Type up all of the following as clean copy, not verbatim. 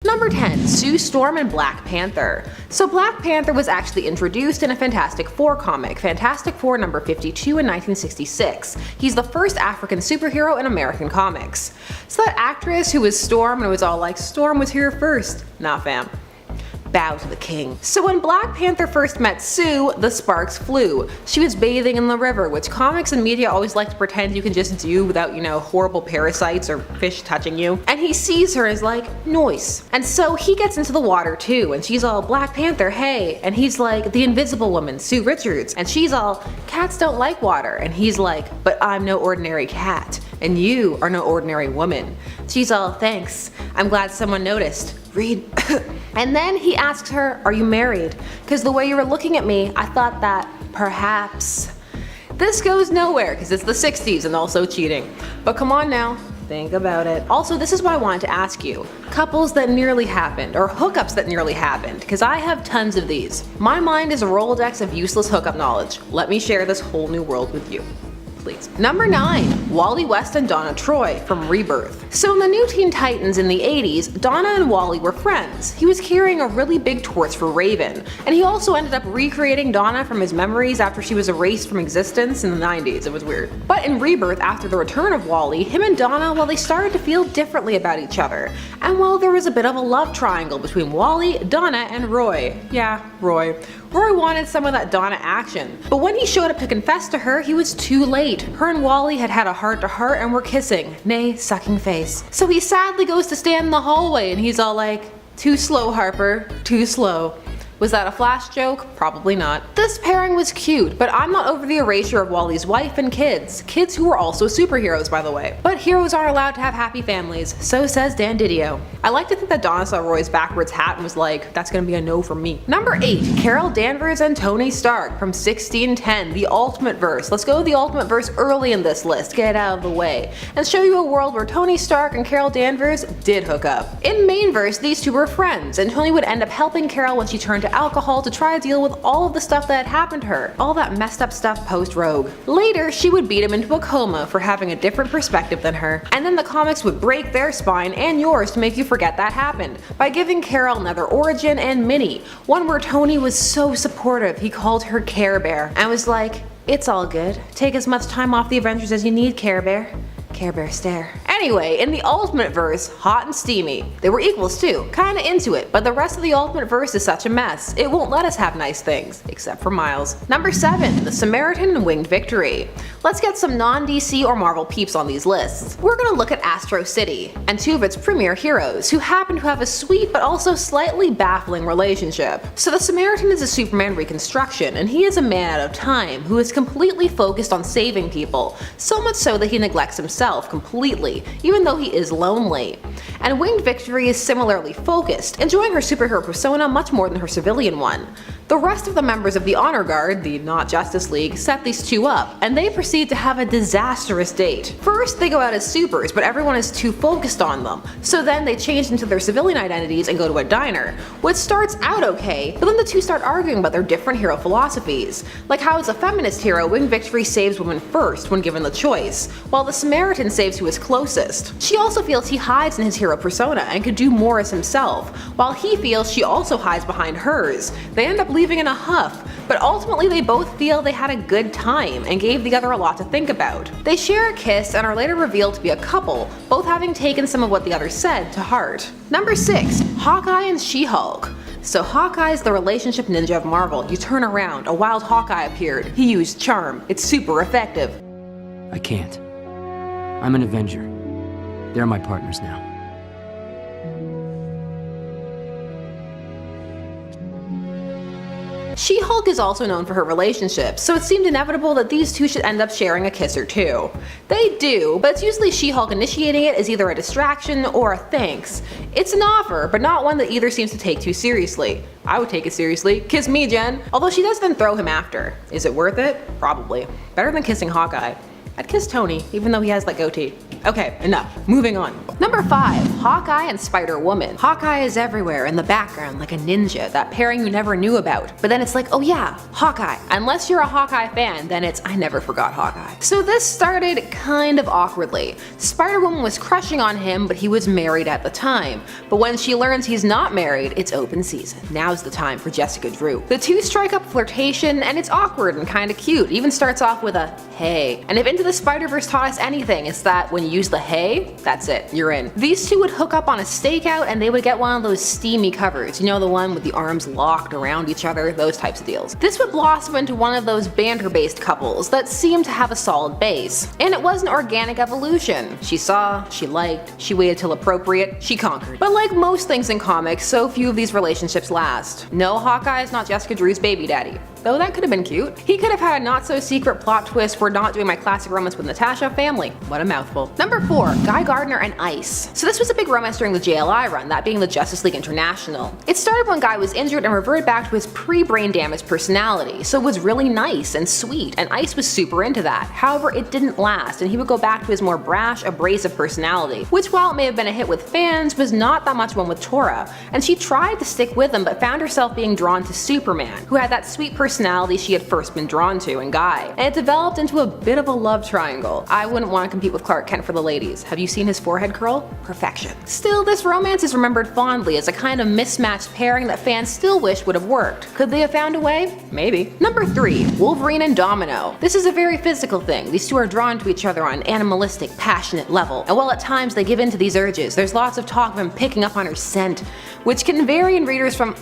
Number 10. Sue Storm and Black Panther. So Black Panther was actually introduced in a Fantastic Four comic, Fantastic Four number 52 in 1966. He's the first African superhero in American comics. So that actress who was Storm and was all like, Storm was here first. Nah fam. Bow to the king. So when Black Panther first met Sue, the sparks flew. She was bathing in the river, which comics and media always like to pretend you can just do without, horrible parasites or fish touching you. And he sees her and is like, noise. And so he gets into the water too, and she's all, Black Panther, hey. And he's like, the invisible woman, Sue Richards. And she's all, cats don't like water. And he's like, but I'm no ordinary cat. And you are no ordinary woman. She's all, thanks. I'm glad someone noticed. Read. And then he asks her, are you married? Because the way you were looking at me, I thought that perhaps. This goes nowhere because it's the 60s and also cheating. But come on now, think about it. Also, this is what I wanted to ask you. Couples that nearly happened, or hookups that nearly happened, because I have tons of these. My mind is a Rolodex of useless hookup knowledge. Let me share this whole new world with you. Please. Number 9. Wally West and Donna Troy from Rebirth. So in the new Teen Titans in the 80s, Donna and Wally were friends. He was carrying a really big torch for Raven, and he also ended up recreating Donna from his memories after she was erased from existence in the 90s. It was weird. But in Rebirth, after the return of Wally, him and Donna, well, they started to feel differently about each other. And well, there was a bit of a love triangle between Wally, Donna, and Roy. Yeah, Roy. Roy wanted some of that Donna action, but when he showed up to confess to her, he was too late. Her and Wally had had a heart-to-heart and were kissing, nay, sucking face. So he sadly goes to stand in the hallway and he's all like, too slow, Harper, too slow. Was that a flash joke? Probably not. This pairing was cute, but I'm not over the erasure of Wally's wife and kids. Kids who were also superheroes, by the way. But heroes aren't allowed to have happy families, so says Dan Didio. I like to think that Donna saw Roy's backwards hat and was like, that's gonna be a no from me. Number 8. Carol Danvers and Tony Stark from 1610, the Ultimate Verse. Let's go to the Ultimate Verse early in this list, get it out of the way, and show you a world where Tony Stark and Carol Danvers did hook up. In main verse, these two were friends, and Tony would end up helping Carol when she turned to alcohol to try to deal with all of the stuff that had happened to her, all that messed up stuff post-Rogue. Later, she would beat him into a coma for having a different perspective than her, and then the comics would break their spine and yours to make you forget that happened, by giving Carol another origin and Minnie, one where Tony was so supportive he called her Care Bear, and was like, it's all good, take as much time off the Avengers as you need, Care Bear. Care Bear stare. Anyway, in the Ultimate Verse, hot and steamy. They were equals too, kinda into it, but the rest of the Ultimate Verse is such a mess. It won't let us have nice things, except for Miles. Number 7. The Samaritan and Winged Victory. Let's get some non-DC or Marvel peeps on these lists. We're gonna look at Astro City, and two of its premier heroes, who happen to have a sweet but also slightly baffling relationship. So the Samaritan is a Superman reconstruction, and he is a man out of time, who is completely focused on saving people, so much so that he neglects himself completely, even though he is lonely. And Winged Victory is similarly focused, enjoying her superhero persona much more than her civilian one. The rest of the members of the Honor Guard, the not Justice League, set these two up, and they proceed to have a disastrous date. First, they go out as supers, but everyone is too focused on them, so then they change into their civilian identities and go to a diner, which starts out okay, but then the two start arguing about their different hero philosophies, like how as a feminist hero, Winged Victory saves women first when given the choice, while the Samaritan saves who is closest. She also feels he hides in his hero persona and could do more as himself, while he feels she also hides behind hers. They end up leaving in a huff, but ultimately they both feel they had a good time and gave the other a lot to think about. They share a kiss and are later revealed to be a couple, both having taken some of what the other said to heart. Number 6. Hawkeye and SheHulk. So Hawkeye's the relationship ninja of Marvel. You turn around, a wild Hawkeye appeared. He used charm. It's super effective. I can't. I'm an Avenger. They're my partners now. SheHulk is also known for her relationships, so it seemed inevitable that these two should end up sharing a kiss or two. They do, but it's usually SheHulk initiating it as either a distraction or a thanks. It's an offer, but not one that either seems to take too seriously. I would take it seriously. Kiss me, Jen. Although she does then throw him after. Is it worth it? Probably. Better than kissing Hawkeye. I'd kiss Tony, even though he has that goatee. Okay, enough. Moving on. Number 5. Hawkeye and Spider-Woman. Hawkeye is everywhere in the background like a ninja, that pairing you never knew about. But then it's like, oh yeah, Hawkeye. Unless you're a Hawkeye fan, then it's I never forgot Hawkeye. So this started kind of awkwardly. Spider-Woman was crushing on him, but he was married at the time. But when she learns he's not married, it's open season. Now's the time for Jessica Drew. The two strike up flirtation, and it's awkward and kinda cute. Even starts off with a hey. And if Into the Spider-Verse taught us anything, it's that when you use the hey, that's it, you're in. These two would hook up on a stakeout and they would get one of those steamy covers. You know, the one with the arms locked around each other, those types of deals. This would blossom into one of those banter-based couples that seemed to have a solid base. And it was an organic evolution. She saw, she liked, she waited till appropriate, she conquered. But like most things in comics, so few of these relationships last. No, Hawkeye is not Jessica Drew's baby daddy. Though that could have been cute. He could have had a not-so-secret plot twist for not doing my classic romance with Natasha family. What a mouthful. Number 4. Guy Gardner and Ice. So this was a big romance during the JLI run, that being the Justice League International. It started when Guy was injured and reverted back to his pre-brain damage personality, so it was really nice and sweet, and Ice was super into that. However, it didn't last, and he would go back to his more brash, abrasive personality, which while it may have been a hit with fans, was not that much one with Tora, and she tried to stick with him but found herself being drawn to Superman, who had that sweet personality she had first been drawn to in Guy, and it developed into a bit of a love triangle. I wouldn't want to compete with Clark Kent for the ladies. Have you seen his forehead curl? Perfection. Still, this romance is remembered fondly as a kind of mismatched pairing that fans still wish would have worked. Could they have found a way? Maybe. Number 3. Wolverine and Domino. This is a very physical thing. These two are drawn to each other on an animalistic, passionate level, and while at times they give in to these urges, there's lots of talk of him picking up on her scent, which can vary in readers from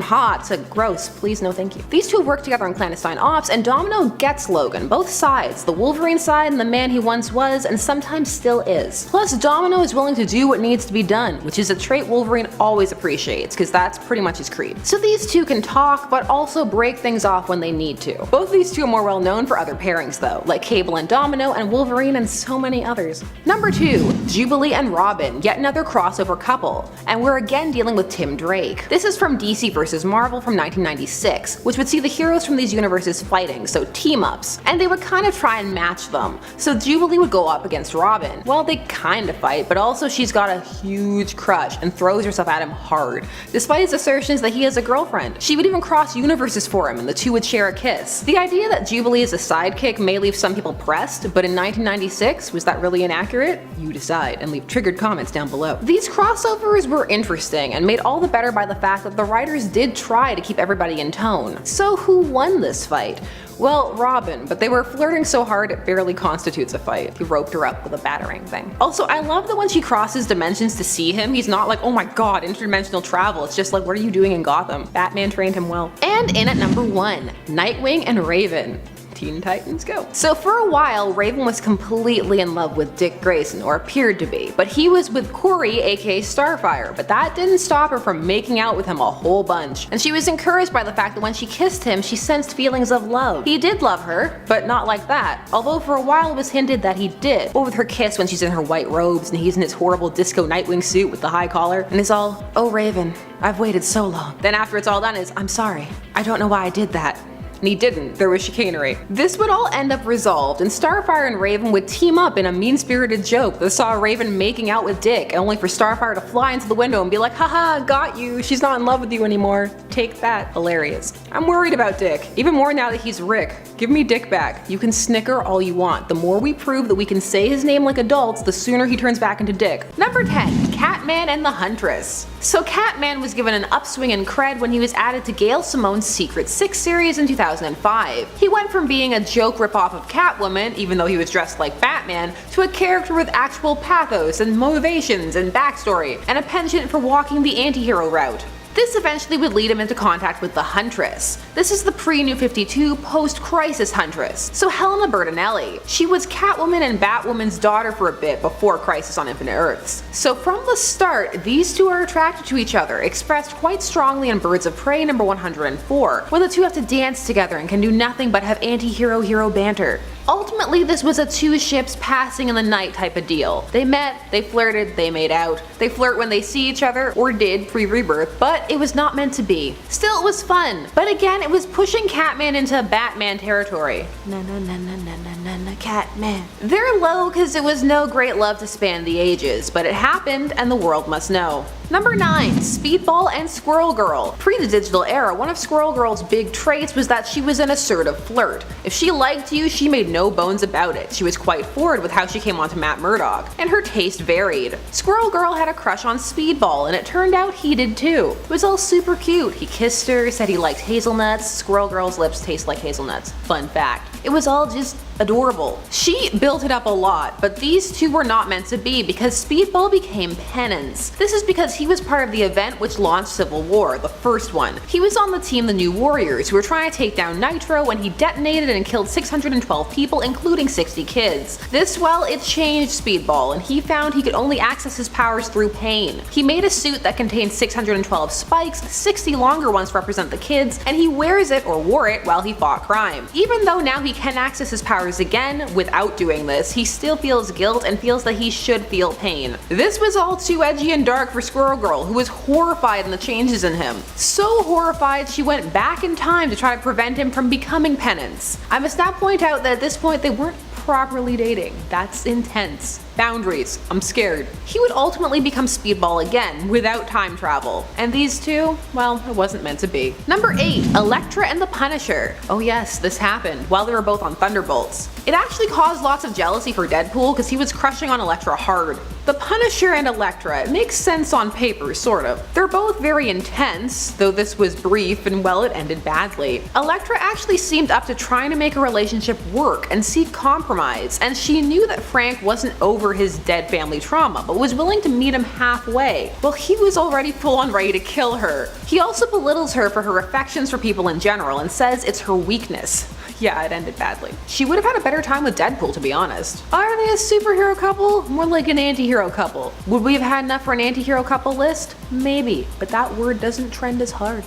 hot to gross, please no thank you. These two work together in clandestine ops, and Domino gets Logan, both sides, the Wolverine side and the man he once was and sometimes still is. Plus, Domino is willing to do what needs to be done, which is a trait Wolverine always appreciates, because that's pretty much his creed. So these two can talk, but also break things off when they need to. Both these two are more well known for other pairings though, like Cable and Domino and Wolverine and so many others. Number 2. Jubilee and Robin, yet another crossover couple, and we're again dealing with Tim Drake. This is from DC vs. Marvel from 1996, which would see the heroes from these universes fighting, so team-ups, and they would kind of try and match them. So Jubilee would go up against Robin. Well, they kind of fight, but also she's got a huge crush and throws herself at him hard, despite his assertions that he has a girlfriend. She would even cross universes for him and the two would share a kiss. The idea that Jubilee is a sidekick may leave some people pressed, but in 1996, was that really inaccurate? You decide, and leave triggered comments down below. These crossovers were interesting and made all the better by the fact that the writers did try to keep everybody in tone. So who won this fight? Well, Robin, but they were flirting so hard it barely constitutes a fight. He roped her up with a batarang thing. Also, I love that when she crosses dimensions to see him, he's not like, oh my god, interdimensional travel. It's just like, what are you doing in Gotham? Batman trained him well. And in at number 1, Nightwing and Raven. Teen Titans go. So for a while, Raven was completely in love with Dick Grayson, or appeared to be, but he was with Corey, aka Starfire, but that didn't stop her from making out with him a whole bunch. And she was encouraged by the fact that when she kissed him, she sensed feelings of love. He did love her, but not like that, although for a while it was hinted that he did. Or with her kiss when she's in her white robes and he's in his horrible disco Nightwing suit with the high collar, and it's all, oh Raven, I've waited so long. Then after it's all done is, I'm sorry, I don't know why I did that. And he didn't, there was chicanery. This would all end up resolved, and Starfire and Raven would team up in a mean-spirited joke that saw Raven making out with Dick, only for Starfire to fly into the window and be like, haha, got you, she's not in love with you anymore. Take that. Hilarious. I'm worried about Dick, even more now that he's Rick. Give me Dick back. You can snicker all you want. The more we prove that we can say his name like adults, the sooner he turns back into Dick. Number 10. Catman and the Huntress. So Catman was given an upswing in cred when he was added to Gail Simone's Secret 6 series in 2005. He went from being a joke ripoff of Catwoman, even though he was dressed like Batman, to a character with actual pathos and motivations and backstory, and a penchant for walking the anti-hero route. This eventually would lead him into contact with the Huntress. This is the pre-New 52 post-crisis Huntress, so Helena Bertinelli. She was Catwoman and Batwoman's daughter for a bit before Crisis on Infinite Earths. So from the start, these two are attracted to each other, expressed quite strongly in Birds of Prey number 104, when the two have to dance together and can do nothing but have anti-hero-hero banter. Ultimately, this was a two ships passing in the night type of deal. They met, they flirted, they made out. They flirt when they see each other, or did pre-rebirth, but it was not meant to be. Still, it was fun, but again, it was pushing Catman into Batman territory. Na na na na na na na na Catman. They're low because it was no great love to span the ages, but it happened and the world must know. Number 9. Speedball and Squirrel Girl. Pre the digital era, one of Squirrel Girl's big traits was that she was an assertive flirt. If she liked you, she made no bones about it. She was quite forward with how she came onto Matt Murdock, and her taste varied. Squirrel Girl had a crush on Speedball, and it turned out he did too. It was all super cute. He kissed her, said he liked hazelnuts. Squirrel Girl's lips taste like hazelnuts. Fun fact. It was all just adorable. She built it up a lot, but these two were not meant to be because Speedball became Penance. This is because he was part of the event which launched Civil War, the first one. He was on the team The New Warriors, who were trying to take down Nitro when he detonated and killed 612 people, including 60 kids. This, well, it changed Speedball, and he found he could only access his powers through pain. He made a suit that contained 612 spikes, 60 longer ones to represent the kids, and he wears it, or wore it, while he fought crime. Even though now he can access his powers again, without doing this, he still feels guilt and feels that he should feel pain. This was all too edgy and dark for Squirrel Girl, who was horrified in the changes in him. So horrified she went back in time to try to prevent him from becoming Penance. I must now point out that at this point they weren't properly dating. That's intense. Boundaries. I'm scared. He would ultimately become Speedball again, without time travel. And these two, well, it wasn't meant to be. Number 8. Electra and The Punisher. Oh yes, this happened, while they were both on Thunderbolts. It actually caused lots of jealousy for Deadpool because he was crushing on Electra hard. The Punisher and Electra, it makes sense on paper, sort of. They're both very intense, though this was brief and well, it ended badly. Electra actually seemed up to trying to make a relationship work and seek compromise, and she knew that Frank wasn't over his dead family trauma, but was willing to meet him halfway. Well, he was already full on ready to kill her. He also belittles her for her affections for people in general and says it's her weakness. Yeah, it ended badly. She would have had a better time with Deadpool, to be honest. Are they a superhero couple? More like an anti-hero couple. Would we have had enough for an anti-hero couple list? Maybe, but that word doesn't trend as hard.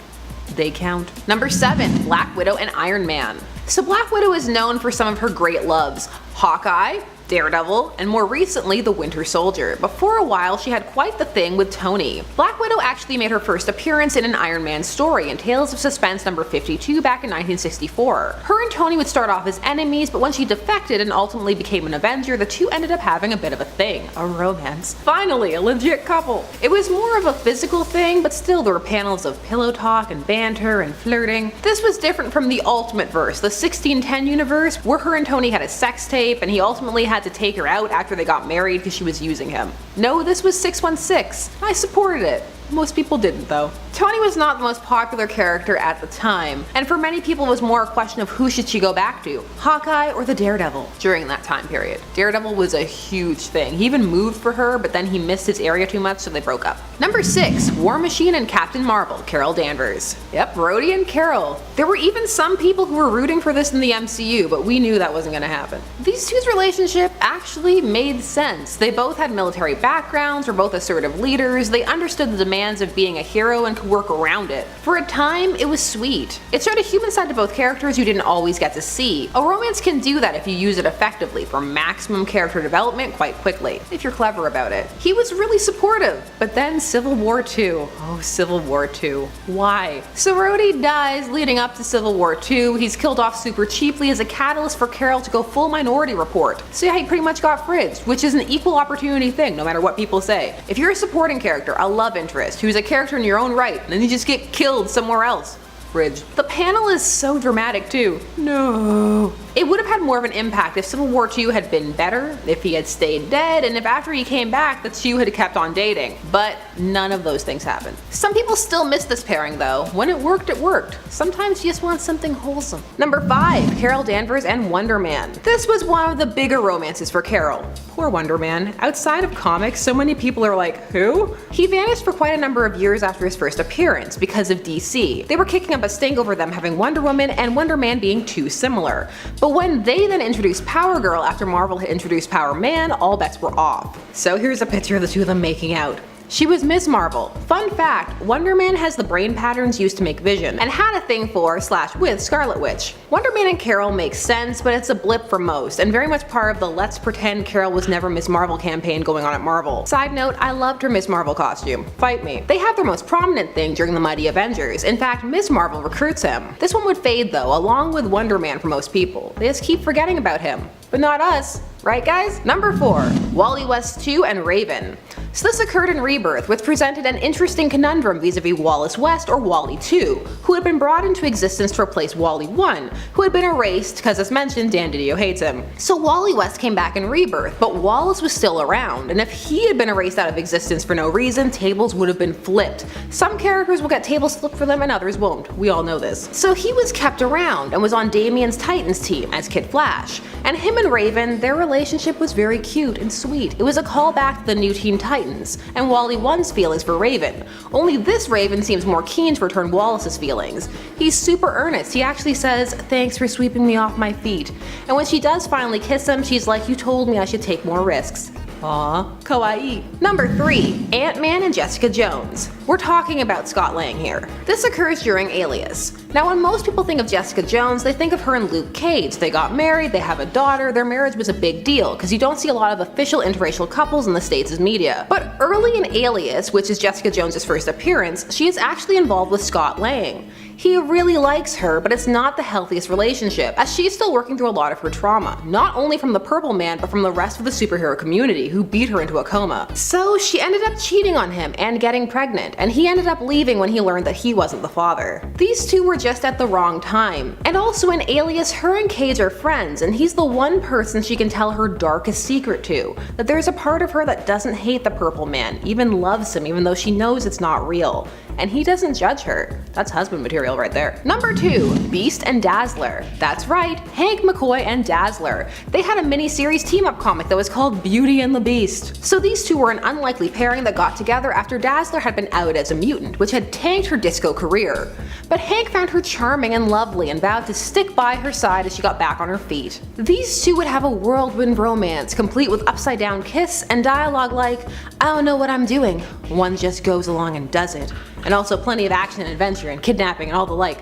They count. Number 7. Black Widow and Iron Man. So Black Widow is known for some of her great loves. Hawkeye, Daredevil, and more recently the Winter Soldier, but for a while she had quite the thing with Tony. Black Widow actually made her first appearance in an Iron Man story in Tales of Suspense number 52 back in 1964. Her and Tony would start off as enemies, but when she defected and ultimately became an Avenger, the two ended up having a bit of a thing, a romance. Finally, a legit couple. It was more of a physical thing, but still there were panels of pillow talk and banter and flirting. This was different from the Ultimate Verse, the 1610 universe, where her and Tony had a sex tape and he ultimately had to take her out after they got married because she was using him. No, this was 616. I supported it. Most people didn't though. Tony was not the most popular character at the time, and for many people it was more a question of who should she go back to, Hawkeye or the Daredevil, during that time period. Daredevil was a huge thing. He even moved for her, but then he missed his area too much, so they broke up. Number 6. War Machine and Captain Marvel, Carol Danvers. Yep, Rhodey and Carol. There were even some people who were rooting for this in the MCU, but we knew that wasn't gonna happen. These two's relationship actually made sense. They both had military backgrounds, were both assertive leaders, they understood the demands of being a hero and could work around it. For a time, it was sweet. It showed a human side to both characters you didn't always get to see. A romance can do that if you use it effectively for maximum character development quite quickly, if you're clever about it. He was really supportive, but then Civil War II. Oh, Civil War II. Why? So Rhodey dies leading up to Civil War II. He's killed off super cheaply as a catalyst for Carol to go full Minority Report. So yeah, he pretty much got fridged, which is an equal opportunity thing no matter what people say. If you're a supporting character, a love interest, who's a character in your own right, and then you just get killed somewhere else, fridge. The panel is so dramatic too. No. It would have had more of an impact if Civil War II had been better, if he had stayed dead, and if after he came back the two had kept on dating. But none of those things happened. Some people still miss this pairing though. When it worked, it worked. Sometimes you just want something wholesome. Number 5. Carol Danvers and Wonder Man. This was one of the bigger romances for Carol. Poor Wonder Man. Outside of comics, so many people are like, who? He vanished for quite a number of years after his first appearance because of DC. They were kicking up a stink over them having Wonder Woman and Wonder Man being too similar. But when they then introduced Powergirl after Marvel had introduced Power Man, all bets were off. So here's a picture of the two of them making out. She was Ms. Marvel. Fun fact, Wonder Man has the brain patterns used to make Vision, and had a thing for / with Scarlet Witch. Wonder Man and Carol makes sense, but it's a blip for most, and very much part of the let's pretend Carol was never Ms. Marvel campaign going on at Marvel. Side note, I loved her Ms. Marvel costume. Fight me. They have their most prominent thing during the Mighty Avengers. In fact, Ms. Marvel recruits him. This one would fade though, along with Wonder Man for most people. They just keep forgetting about him. But not us. Right guys? Number 4. Wally West 2 and Raven. So this occurred in Rebirth, which presented an interesting conundrum vis-a-vis Wallace West or Wally 2, who had been brought into existence to replace Wally 1, who had been erased because as mentioned, Dan Didio hates him. So Wally West came back in Rebirth, but Wallace was still around, and if he had been erased out of existence for no reason, tables would have been flipped. Some characters will get tables flipped for them and others won't, we all know this. So he was kept around and was on Damian's Titans team as Kid Flash, and him and Raven, their relationship was very cute and sweet. It was a callback to the new Teen Titans, and Wally 1's feelings for Raven. Only this Raven seems more keen to return Wallace's feelings. He's super earnest, he actually says, "Thanks for sweeping me off my feet." And when she does finally kiss him, she's like, "You told me I should take more risks." Aww, kawaii. Number 3. Ant-Man and Jessica Jones. We're talking about Scott Lang here. This occurs during Alias. Now when most people think of Jessica Jones, they think of her and Luke Cage. They got married, they have a daughter, their marriage was a big deal, because you don't see a lot of official interracial couples in the States as media. But early in Alias, which is Jessica Jones' first appearance, she is actually involved with Scott Lang. He really likes her, but it's not the healthiest relationship, as she's still working through a lot of her trauma, not only from the Purple Man, but from the rest of the superhero community who beat her into a coma. So she ended up cheating on him and getting pregnant, and he ended up leaving when he learned that he wasn't the father. These two were just at the wrong time. And also in Alias, her and Cage are friends, and he's the one person she can tell her darkest secret to, that there's a part of her that doesn't hate the Purple Man, even loves him even though she knows it's not real. And he doesn't judge her. That's husband material right there. Number 2. Beast and Dazzler. That's right, Hank McCoy and Dazzler. They had a mini-series team-up comic that was called Beauty and the Beast. So these two were an unlikely pairing that got together after Dazzler had been outed as a mutant, which had tanked her disco career. But Hank found her charming and lovely and vowed to stick by her side as she got back on her feet. These two would have a whirlwind romance, complete with upside-down kiss and dialogue like, "I don't know what I'm doing. One just goes along and does it." And also plenty of action and adventure and kidnapping and all the like.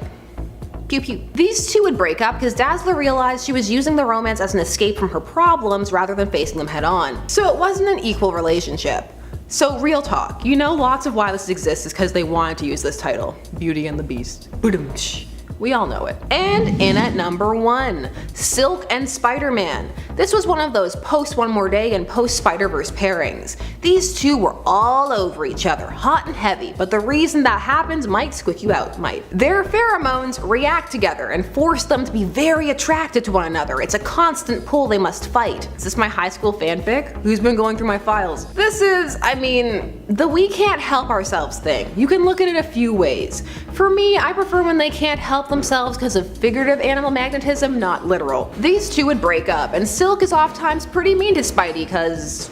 Pew pew. These two would break up because Dazzler realized she was using the romance as an escape from her problems rather than facing them head on. So it wasn't an equal relationship. So real talk, you know lots of why this exists is because they wanted to use this title. Beauty and the Beast. Boom-tsh. We all know it. And in at number 1, Silk and Spider-Man. This was one of those post One More Day and post Spider-Verse pairings. These two were all over each other, hot and heavy, but the reason that happens might squick you out, might. Their pheromones react together and force them to be very attracted to one another. It's a constant pull they must fight. Is this my high school fanfic? Who's been going through my files? This is, the we can't help ourselves thing. You can look at it a few ways. For me, I prefer when they can't help themselves because of figurative animal magnetism, not literal. These two would break up, and Silk is oft-times pretty mean to Spidey cause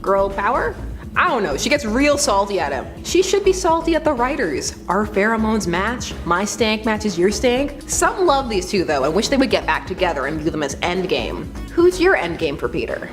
girl power? I don't know, she gets real salty at him. She should be salty at the writers. Our pheromones match, my stank matches your stank. Some love these two though and wish they would get back together and view them as endgame. Who's your endgame for Peter?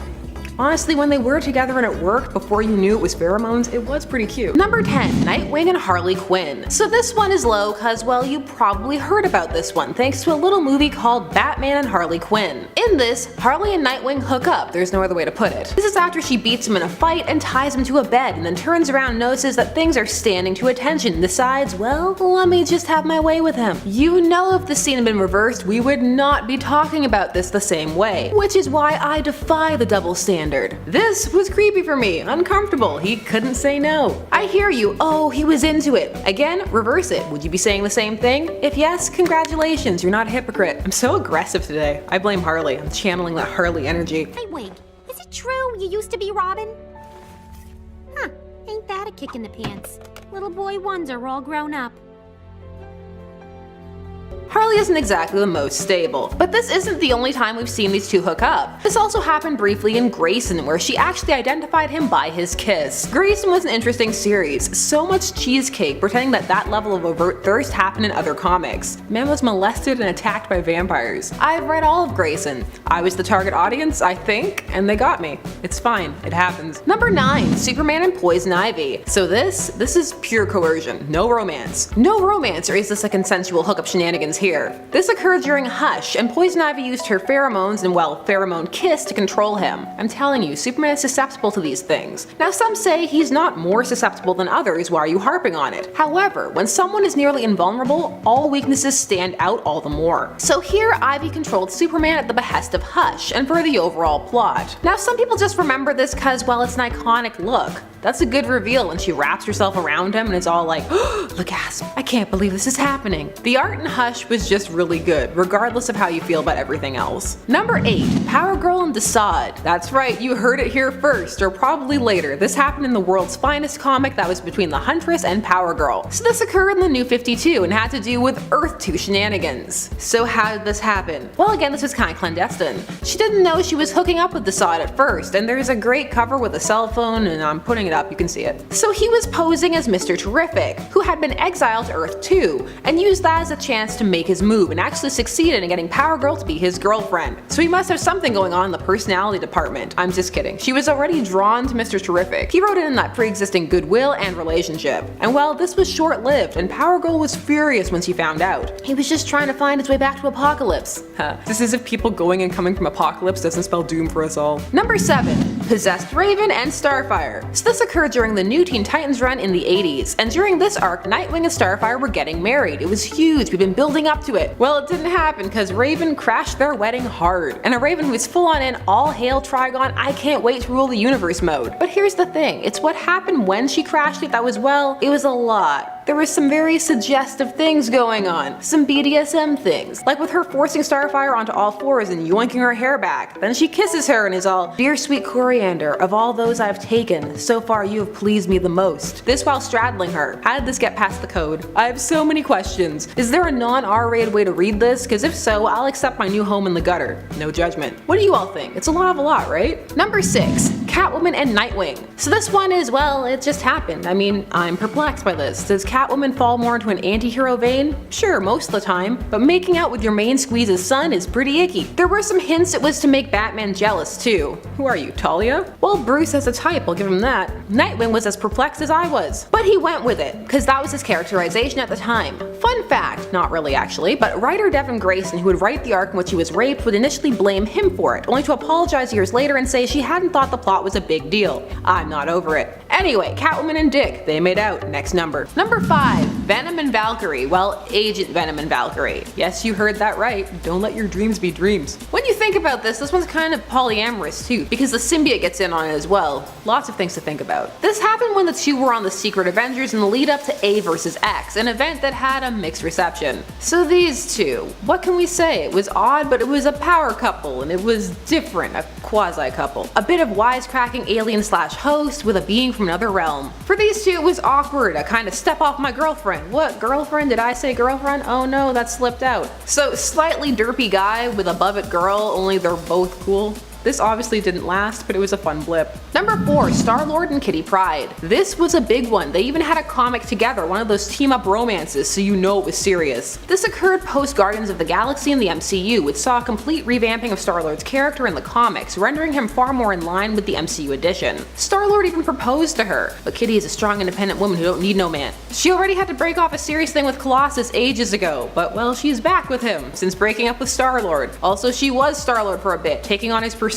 Honestly, when they were together and it worked before you knew it was pheromones, it was pretty cute. Number 10, Nightwing and Harley Quinn. So this one is low cause, well, you probably heard about this one thanks to a little movie called Batman and Harley Quinn. In this, Harley and Nightwing hook up, there's no other way to put it. This is after she beats him in a fight and ties him to a bed and then turns around and notices that things are standing to attention and decides, well, let me just have my way with him. You know if the scene had been reversed, we would not be talking about this the same way, which is why I defy the double standard. This was creepy for me, uncomfortable, he couldn't say no. I hear you, oh, he was into it. Again, reverse it, would you be saying the same thing? If yes, congratulations, you're not a hypocrite. I'm so aggressive today. I blame Harley, I'm channeling that Harley energy. Hey wait, is it true you used to be Robin? Huh, ain't that a kick in the pants. Little boy ones are all grown up. Harley isn't exactly the most stable, but this isn't the only time we've seen these two hook up. This also happened briefly in Grayson, where she actually identified him by his kiss. Grayson was an interesting series, so much cheesecake pretending that that level of overt thirst happened in other comics. Man was molested and attacked by vampires. I've read all of Grayson. I was the target audience, I think, and they got me. It's fine, it happens. Number 9, Superman and Poison Ivy. So this is pure coercion, no romance. No romance, or is this a consensual hookup shenanigans here? This occurred during Hush, and Poison Ivy used her pheromones and, well, pheromone kiss to control him. I'm telling you, Superman is susceptible to these things. Now some say he's not more susceptible than others, why are you harping on it? However, when someone is nearly invulnerable, all weaknesses stand out all the more. So here Ivy controlled Superman at the behest of Hush, and for the overall plot. Now some people just remember this cause, well, it's an iconic look. That's a good reveal when she wraps herself around him and it's all like, look, gasp, I can't believe this is happening. The art in Hush was just really good, regardless of how you feel about everything else. Number 8, Powergirl and Desaad. That's right, you heard it here first, or probably later. This happened in the world's finest comic that was between the Huntress and Powergirl. So this occurred in the New 52 and had to do with Earth 2 shenanigans. So how did this happen? Well, again, this was kind of clandestine. She didn't know she was hooking up with Desaad at first, and there's a great cover with a cell phone, and I'm putting it up, you can see it. So he was posing as Mr. Terrific, who had been exiled to Earth 2, and used that as a chance to make his move and actually succeeded in getting Powergirl to be his girlfriend. So he must have something going on in the personality department. I'm just kidding. She was already drawn to Mr. Terrific. He wrote it in that pre-existing goodwill and relationship. And well, this was short-lived, and Powergirl was furious when she found out. He was just trying to find his way back to Apocalypse. This is if people going and coming from Apocalypse doesn't spell doom for us all. Number 7, Possessed Raven and Starfire. So this occurred during the New Teen Titans run in the 80s, and during this arc, Nightwing and Starfire were getting married. It was huge, we've been building up to it. Well, it didn't happen because Raven crashed their wedding hard. And a Raven who is full on in all hail Trigon, I can't wait to rule the universe mode. But here's the thing, it's what happened when she crashed it that was, well, it was a lot. There was some very suggestive things going on, some BDSM things, like with her forcing Starfire onto all fours and yoinking her hair back. Then she kisses her and is all, "Dear sweet Coriander, of all those I've taken, so far you have pleased me the most." This while straddling her. How did this get past the code? I have so many questions. Is there a non-R-rated way to read this? Cause if so, I'll accept my new home in the gutter. No judgment. What do you all think? It's a lot of a lot, right? Number 6, Catwoman and Nightwing. So this one is, well, it just happened. I mean, I'm perplexed by this. Does Catwoman fall more into an anti-hero vein? Sure, most of the time, but making out with your main squeeze's son is pretty icky. There were some hints it was to make Batman jealous too. Who are you, Talia? Well, Bruce has a type, I'll give him that. Nightwing was as perplexed as I was, but he went with it, cause that was his characterization at the time. Fun fact, not really actually, but writer Devin Grayson, who would write the arc in which he was raped, would initially blame him for it, only to apologize years later and say she hadn't thought the plot was a big deal. I'm not over it. Anyway, Catwoman and Dick, they made out. Next number. Number 5, Venom and Valkyrie. Well, Agent Venom and Valkyrie. Yes, you heard that right. Don't let your dreams be dreams. When you think about this one's kind of polyamorous too, because the symbiote gets in on it as well. Lots of things to think about. This happened when the two were on the Secret Avengers in the lead up to A vs. X, an event that had a mixed reception. So these two, what can we say? It was odd, but it was a power couple, and it was different, a quasi couple. A bit of wisecracking alien/host with a being from another realm. For these two, it was awkward, a kind of step off my girlfriend. What, girlfriend? Did I say girlfriend? Oh no, that slipped out. So slightly derpy guy with above it girl, only they're both cool. This obviously didn't last, but it was a fun blip. Number 4, StarLord and Kitty Pryde. This was a big one. They even had a comic together, one of those team-up romances, so you know it was serious. This occurred post Guardians of the Galaxy in the MCU, which saw a complete revamping of StarLord's character in the comics, rendering him far more in line with the MCU edition. StarLord even proposed to her, but Kitty is a strong independent woman who don't need no man. She already had to break off a serious thing with Colossus ages ago, but well, she's back with him, since breaking up with StarLord. Also, she was StarLord for a bit, taking on his persona.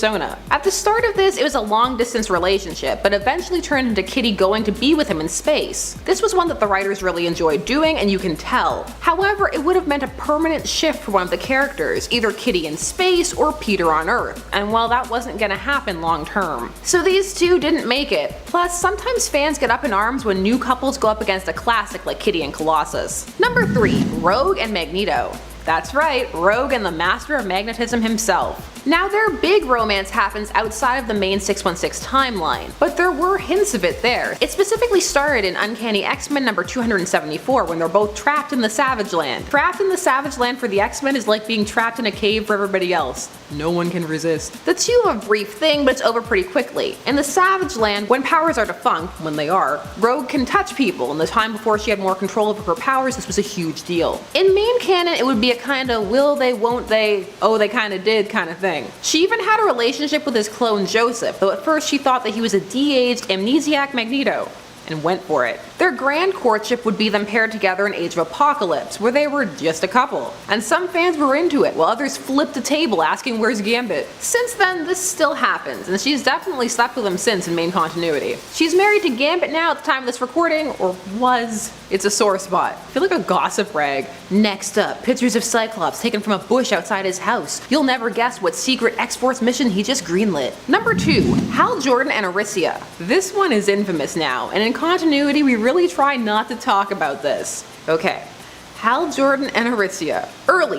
At the start of this, it was a long-distance relationship, but eventually turned into Kitty going to be with him in space. This was one that the writers really enjoyed doing, and you can tell. However, it would have meant a permanent shift for one of the characters, either Kitty in space or Peter on Earth, and well, that wasn't gonna happen long term. So these two didn't make it. Plus, sometimes fans get up in arms when new couples go up against a classic like Kitty and Colossus. Number 3, Rogue and Magneto. That's right, Rogue and the Master of Magnetism himself. Now their big romance happens outside of the main 616 timeline, but there were hints of it there. It specifically started in Uncanny X-Men number 274 when they're both trapped in the Savage Land. Trapped in the Savage Land for the X-Men is like being trapped in a cave for everybody else. No one can resist. The two have a brief thing, but it's over pretty quickly. In the Savage Land, when powers are defunct, when they are, Rogue can touch people. In the time before she had more control over her powers, this was a huge deal. In main canon, it would be a kinda will they, won't they, oh they kinda did kinda thing. She even had a relationship with his clone Joseph, though at first she thought that he was a de-aged amnesiac Magneto, and went for it. Their grand courtship would be them paired together in Age of Apocalypse, where they were just a couple. And some fans were into it, while others flipped the table asking where's Gambit. Since then, this still happens, and she's definitely slept with him since in main continuity. She's married to Gambit now at the time of this recording, or was. It's a sore spot. I feel like a gossip rag. Next up, pictures of Cyclops taken from a bush outside his house. You'll never guess what secret X-Force mission he just greenlit. Number 2, Hal Jordan and Arissa. This one is infamous now, and in continuity we really try not to talk about this. Okay. Hal Jordan and Arissa.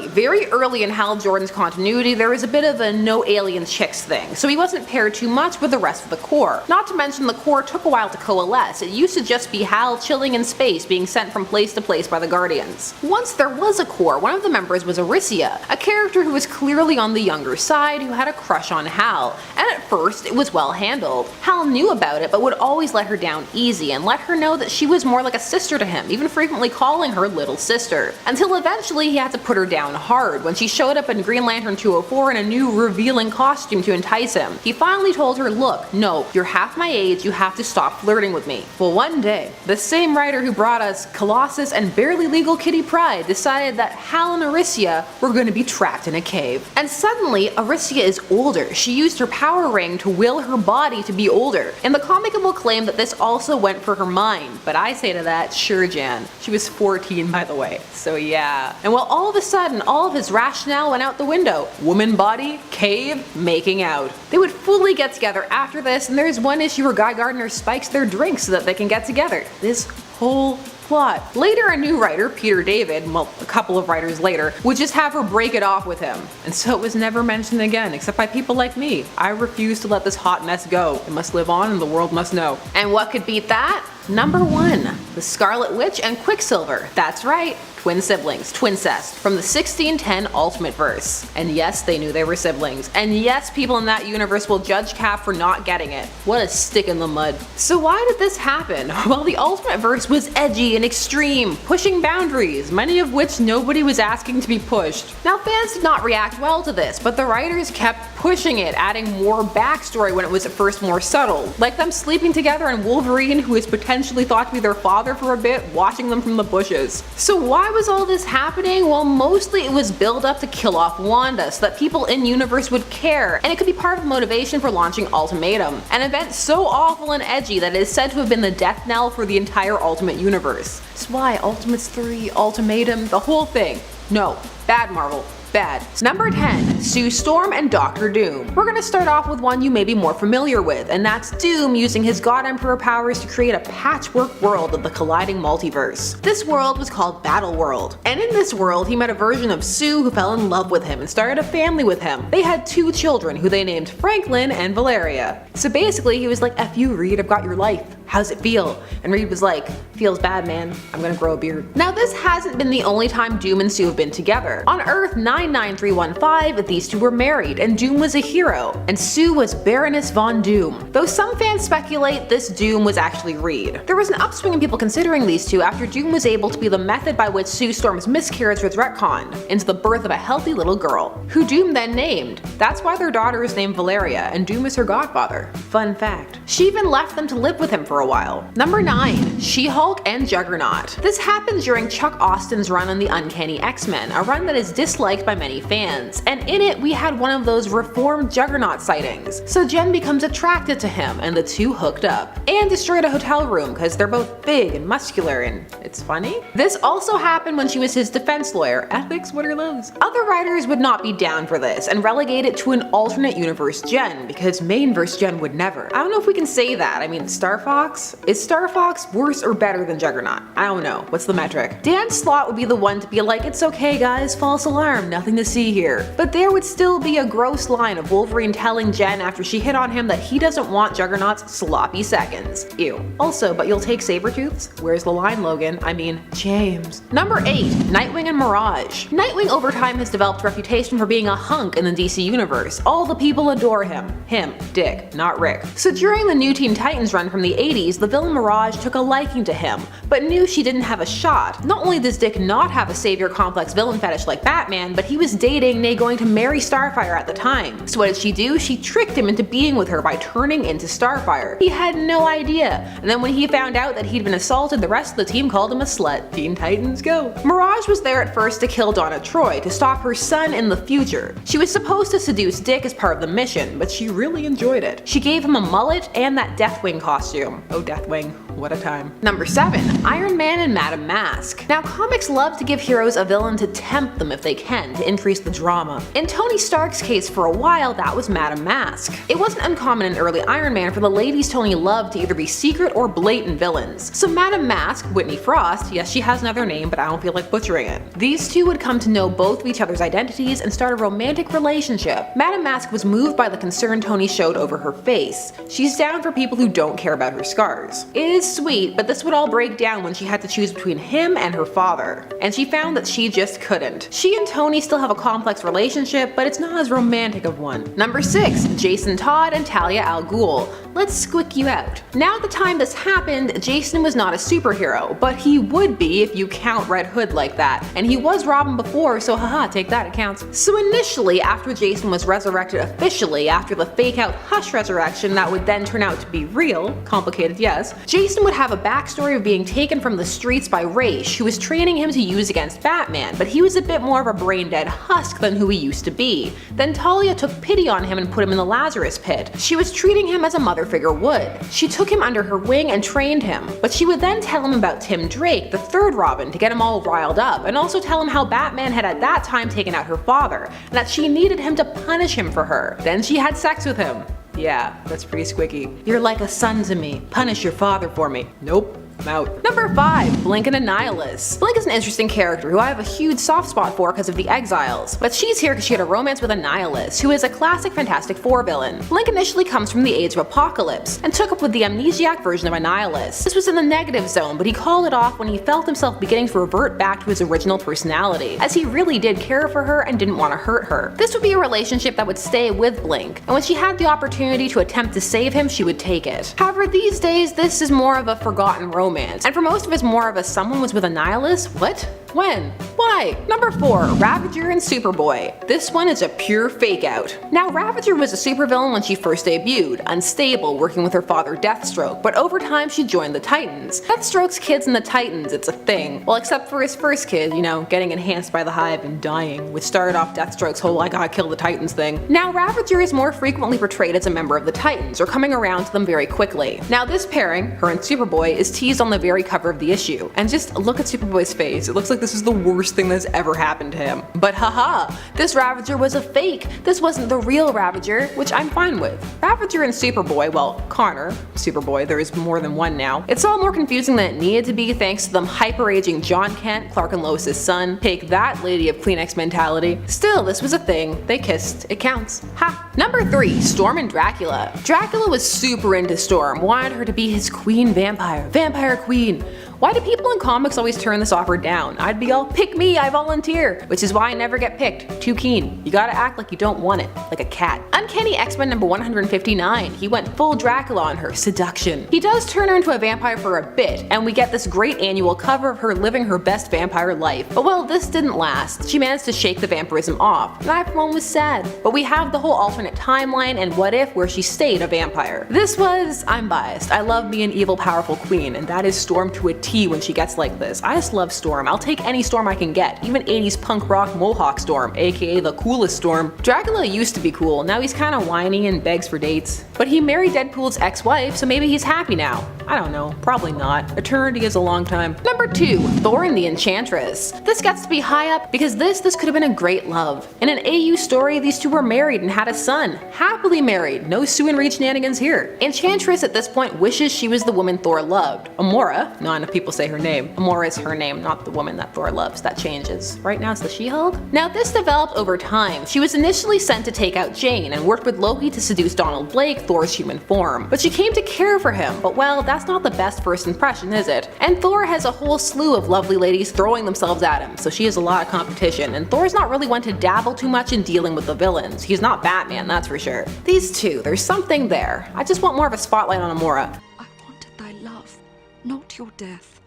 Very early in Hal Jordan's continuity, there was a bit of a no alien chicks thing, so he wasn't paired too much with the rest of the Corps. Not to mention the Corps took a while to coalesce. It used to just be Hal chilling in space, being sent from place to place by the Guardians. Once there was a Corps, one of the members was Arissa, a character who was clearly on the younger side, who had a crush on Hal, and at first it was well handled. Hal knew about it, but would always let her down easy and let her know that she was more like a sister to him, even frequently calling her little sister. Until eventually he had to put her down hard when she showed up in Green Lantern 204 in a new revealing costume to entice him. He finally told her, look, no, you're half my age, you have to stop flirting with me. Well, one day, the same writer who brought us Colossus and barely legal Kitty Pryde decided that Hal and Arissa were going to be trapped in a cave. And suddenly, Arissa is older. She used her power ring to will her body to be older. And the comic will claim that this also went for her mind, but I say to that, sure Jan. She was 14 by the way. So yeah. And well, all of a sudden, all of his rationale went out the window. Woman body, cave, making out. They would fully get together after this, and there's one issue where Guy Gardner spikes their drinks so that they can get together. This whole plot. Later, a new writer, Peter David, well, a couple of writers later, would just have her break it off with him. And so it was never mentioned again, except by people like me. I refuse to let this hot mess go. It must live on and the world must know. And what could beat that? Number 1, the Scarlet Witch and Quicksilver. That's right, twin siblings, twincest, from the 1610 Ultimate Verse. And yes, they knew they were siblings. And yes, people in that universe will judge Cap for not getting it. What a stick in the mud. So why did this happen? Well, the Ultimate Verse was edgy and extreme, pushing boundaries, many of which nobody was asking to be pushed. Now, fans did not react well to this, but the writers kept pushing it, adding more backstory when it was at first more subtle, like them sleeping together and Wolverine, who is potentially thought to be their father for a bit, watching them from the bushes. So why was all this happening? Well, mostly it was build up to kill off Wanda so that people in universe would care, and it could be part of the motivation for launching Ultimatum, an event so awful and edgy that it is said to have been the death knell for the entire Ultimate Universe. That's why Ultimates 3, Ultimatum, the whole thing. No, bad Marvel. Bad. Number 10, Sue Storm and Doctor Doom. We're gonna start off with one you may be more familiar with, and that's Doom using his God Emperor powers to create a patchwork world of the colliding multiverse. This world was called Battle World, and in this world he met a version of Sue who fell in love with him and started a family with him. They had 2 children who they named Franklin and Valeria. So basically he was like, F you Reed, I've got your life. How's it feel? And Reed was like, feels bad man, I'm gonna grow a beard. Now this hasn't been the only time Doom and Sue have been together. On Earth 99315, these two were married, and Doom was a hero, and Sue was Baroness Von Doom. Though some fans speculate this Doom was actually Reed. There was an upswing in people considering these two after Doom was able to be the method by which Sue Storm's miscarriage was retconned into the birth of a healthy little girl, who Doom then named. That's why their daughter is named Valeria, and Doom is her godfather. Fun fact. She even left them to live with him for a while. Number 9, SheHulk and Juggernaut. This happened during Chuck Austin's run on the Uncanny X-Men, a run that is disliked by many fans, and in it we had one of those reformed Juggernaut sightings. So Jen becomes attracted to him, and the two hooked up, and destroyed a hotel room because they're both big and muscular and it's funny. This also happened when she was his defense lawyer. Ethics, what are those? Other writers would not be down for this and relegate it to an alternate universe Jen, because main verse Jen would never. I don't know if we can say that. I mean, Star Fox? Fox? Is Star Fox worse or better than Juggernaut? I don't know. What's the metric? Dan Slott would be the one to be like, it's okay guys, false alarm, nothing to see here. But there would still be a gross line of Wolverine telling Jen after she hit on him that he doesn't want Juggernaut's sloppy seconds. Ew. Also, but you'll take Sabertooths? Where's the line, Logan? I mean, James. Number 8. Nightwing and Mirage. Nightwing over time has developed a reputation for being a hunk in the DC universe. All the people adore him. Him, Dick, not Rick. So during the New Teen Titans run from the 80s, the villain Mirage took a liking to him, but knew she didn't have a shot. Not only does Dick not have a savior complex villain fetish like Batman, but he was dating, nay going to marry Starfire at the time. So what did she do? She tricked him into being with her by turning into Starfire. He had no idea, and then when he found out that he'd been assaulted, the rest of the team called him a slut. Teen Titans go. Mirage was there at first to kill Donna Troy, to stop her son in the future. She was supposed to seduce Dick as part of the mission, but she really enjoyed it. She gave him a mullet and that Deathwing costume. Oh, Deathwing, what a time. Number 7. Iron Man and Madame Mask. Now, comics love to give heroes a villain to tempt them if they can, to increase the drama. In Tony Stark's case for a while, that was Madame Mask. It wasn't uncommon in early Iron Man for the ladies Tony loved to either be secret or blatant villains. So Madame Mask, Whitney Frost, yes she has another name but I don't feel like butchering it. These two would come to know both of each other's identities and start a romantic relationship. Madame Mask was moved by the concern Tony showed over her face. She's down for people who don't care about her scars. It is sweet, but this would all break down when she had to choose between him and her father. And she found that she just couldn't. She and Tony still have a complex relationship, but it's not as romantic of one. Number 6. Jason Todd and Talia al Ghul. Let's squick you out. Now at the time this happened, Jason was not a superhero, but he would be if you count Red Hood like that. And he was Robin before, so haha, take that, it counts. So initially, after Jason was resurrected officially after the fake out Hush resurrection that would then turn out to be real, complicated yes, Jason would have a backstory of being taken from the streets by Raish, who was training him to use against Batman, but he was a bit more of a brain dead husk than who he used to be. Then Talia took pity on him and put him in the Lazarus pit. She was treating him as a mother figure would. She took him under her wing and trained him, but she would then tell him about Tim Drake, the third Robin, to get him all riled up, and also tell him how Batman had at that time taken out her father, and that she needed him to punish him for her. Then she had sex with him. Yeah, that's pretty squicky. You're like a son to me. Punish your father for me. Nope. I'm out. Number 5. Blink and Annihilus. Blink is an interesting character who I have a huge soft spot for because of the Exiles, but she's here because she had a romance with Annihilus, who is a classic Fantastic Four villain. Blink initially comes from the Age of Apocalypse, and took up with the amnesiac version of Annihilus. This was in the negative zone, but he called it off when he felt himself beginning to revert back to his original personality, as he really did care for her and didn't want to hurt her. This would be a relationship that would stay with Blink, and when she had the opportunity to attempt to save him, she would take it. However, these days, this is more of a forgotten romance. And for most of us, more of a someone was with Annihilus? What? When? Why? Number 4. Ravager and Superboy. This one is a pure fake out. Now, Ravager was a supervillain when she first debuted, unstable, working with her father Deathstroke, but over time she joined the Titans. Deathstroke's kids in the Titans, it's a thing. Well, except for his first kid, you know, getting enhanced by the Hive and dying, which started off Deathstroke's whole I gotta kill the Titans thing. Now, Ravager is more frequently portrayed as a member of the Titans, or coming around to them very quickly. Now, this pairing, her and Superboy, is teased on the very cover of the issue. And just look at Superboy's face, it looks like this is the worst thing that's ever happened to him. But haha, this Ravager was a fake. This wasn't the real Ravager, which I'm fine with. Ravager and Superboy, well, Connor, Superboy, there is more than one now. It's all more confusing than it needed to be thanks to them hyper-aging John Kent, Clark and Lois' son. Take that, Lady of Kleenex mentality. Still, this was a thing. They kissed. It counts. Ha! Number 3. Storm and Dracula. Dracula was super into Storm, wanted her to be his queen vampire. Vampire queen. Why do people in comics always turn this offer down? I'd be all, pick me, I volunteer, which is why I never get picked. Too keen. You gotta act like you don't want it, like a cat. Uncanny X-Men number 159, he went full Dracula on her, seduction. He does turn her into a vampire for a bit, and we get this great annual cover of her living her best vampire life. But well, this didn't last. She managed to shake the vampirism off, and I for one was sad. But we have the whole alternate timeline and What If where she stayed a vampire. This was, I'm biased, I love being an evil powerful queen, and that is Storm to a T when she gets like this. I just love Storm. I'll take any Storm I can get, even 80s punk rock Mohawk Storm, aka the coolest Storm. Dracula used to be cool, now he's kinda whiny and begs for dates. But he married Deadpool's ex-wife, so maybe he's happy now. I don't know, probably not. Eternity is a long time. Number 2, Thor and the Enchantress. This gets to be high up because this could have been a great love. In an AU story, these two were married and had a son. Happily married, no Sue and Reed shenanigans here. Enchantress at this point wishes she was the woman Thor loved. Amora, not enough people say her name. Amora is her name, not the woman that Thor loves. That changes. Right now it's the SheHulk. Now this developed over time. She was initially sent to take out Jane and worked with Loki to seduce Donald Blake, Thor's human form. But she came to care for him, but well, that's not the best first impression, is it? And Thor has a whole slew of lovely ladies throwing themselves at him, so she has a lot of competition, and Thor's not really one to dabble too much in dealing with the villains. He's not Batman, that's for sure. These two, there's something there. I just want more of a spotlight on Amora. I wanted thy love, not your death.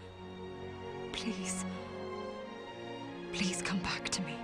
Please, please come back to me.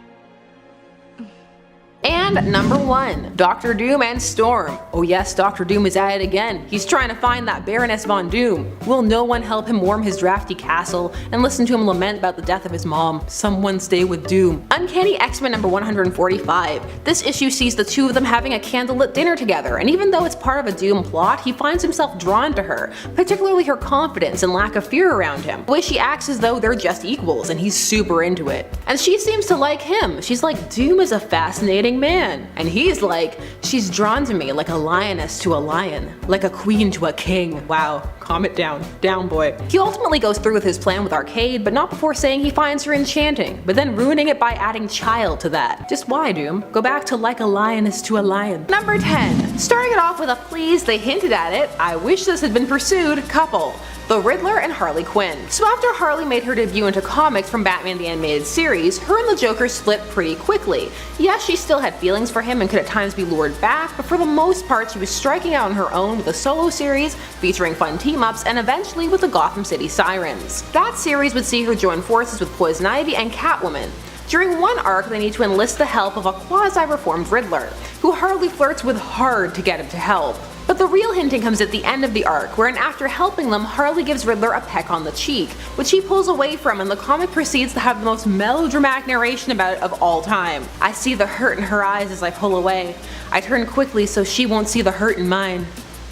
And number 1, Dr. Doom and Storm. Oh yes, Dr. Doom is at it again. He's trying to find that Baroness Von Doom. Will no one help him warm his drafty castle and listen to him lament about the death of his mom? Someone stay with Doom. Uncanny X-Men number 145. This issue sees the two of them having a candlelit dinner together, and even though it's part of a Doom plot, he finds himself drawn to her, particularly her confidence and lack of fear around him. The way she acts as though they're just equals, and he's super into it. And she seems to like him. She's like, Doom is a fascinating man. And he's like, she's drawn to me like a lioness to a lion, like a queen to a king. Wow, calm it down. Down, boy. He ultimately goes through with his plan with Arcade, but not before saying he finds her enchanting, but then ruining it by adding child to that. Just why, Doom? Go back to like a lioness to a lion. Number 10. Starting it off with a please, they hinted at it, I wish this had been pursued, couple. The Riddler and Harley Quinn. So after Harley made her debut into comics from Batman the Animated Series, her and the Joker split pretty quickly. Yes, she still had feelings for him and could at times be lured back, but for the most part she was striking out on her own with a solo series featuring fun team-ups and eventually with the Gotham City Sirens. That series would see her join forces with Poison Ivy and Catwoman. During one arc, they need to enlist the help of a quasi-reformed Riddler, who Harley flirts with hard to get him to help. But the real hinting comes at the end of the arc, wherein after helping them, Harley gives Riddler a peck on the cheek, which he pulls away from, and the comic proceeds to have the most melodramatic narration about it of all time. I see the hurt in her eyes as I pull away. I turn quickly so she won't see the hurt in mine.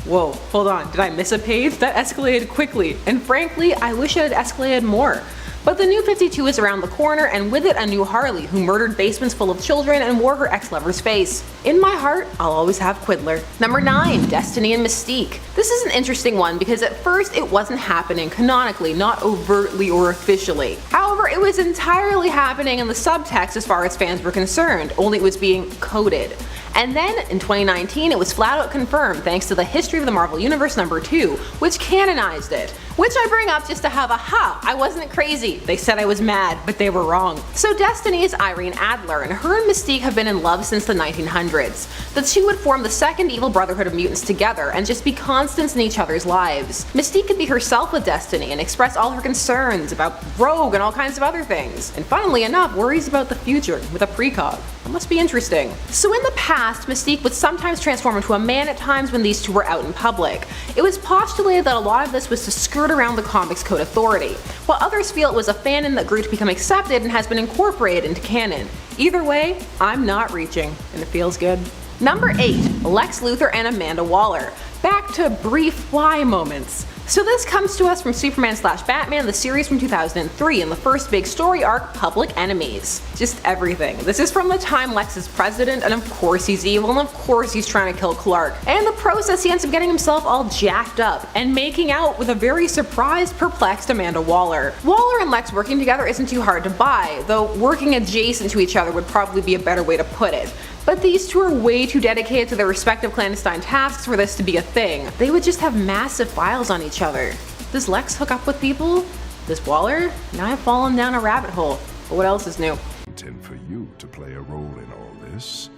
Whoa, hold on, did I miss a page? That escalated quickly, and frankly, I wish it had escalated more. But the new 52 is around the corner, and with it a new Harley who murdered basements full of children and wore her ex-lover's face. In my heart, I'll always have Quiddler. Number 9, Destiny and Mystique. This is an interesting one because at first it wasn't happening canonically, not overtly or officially. However, it was entirely happening in the subtext as far as fans were concerned, only it was being coded. And then, in 2019, it was flat out confirmed thanks to the History of the Marvel Universe number 2, which canonized it. Which I bring up just to have a ha, I wasn't crazy. They said I was mad, but they were wrong. So Destiny is Irene Adler, and her and Mystique have been in love since the 1900s. The two would form the second evil brotherhood of mutants together and just be constants in each other's lives. Mystique could be herself with Destiny and express all her concerns about Rogue and all kinds of other things. And funnily enough, worries about the future with a precog. That must be interesting. So in the past, Mystique would sometimes transform into a man at times when these two were out in public. It was postulated that a lot of this was to skirt around the comics code authority, while others feel it was a fanon that grew to become accepted and has been incorporated into canon. Either way, I'm not reaching, and it feels good. Number 8, Lex Luthor and Amanda Waller. Back to brief why moments. So this comes to us from Superman/Batman, the series from 2003, and the first big story arc, Public Enemies. Just everything. This is from the time Lex is president, and of course he's evil, and of course he's trying to kill Clark. And in the process he ends up getting himself all jacked up, and making out with a very surprised, perplexed Amanda Waller. Waller and Lex working together isn't too hard to buy, though working adjacent to each other would probably be a better way to put it. But these two are way too dedicated to their respective clandestine tasks for this to be a thing. They would just have massive files on each other. Does Lex hook up with people? Does Waller? Now I've fallen down a rabbit hole. But what else is new? Intend for you to play a role in all this.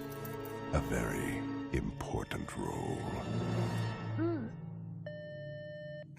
A very important role.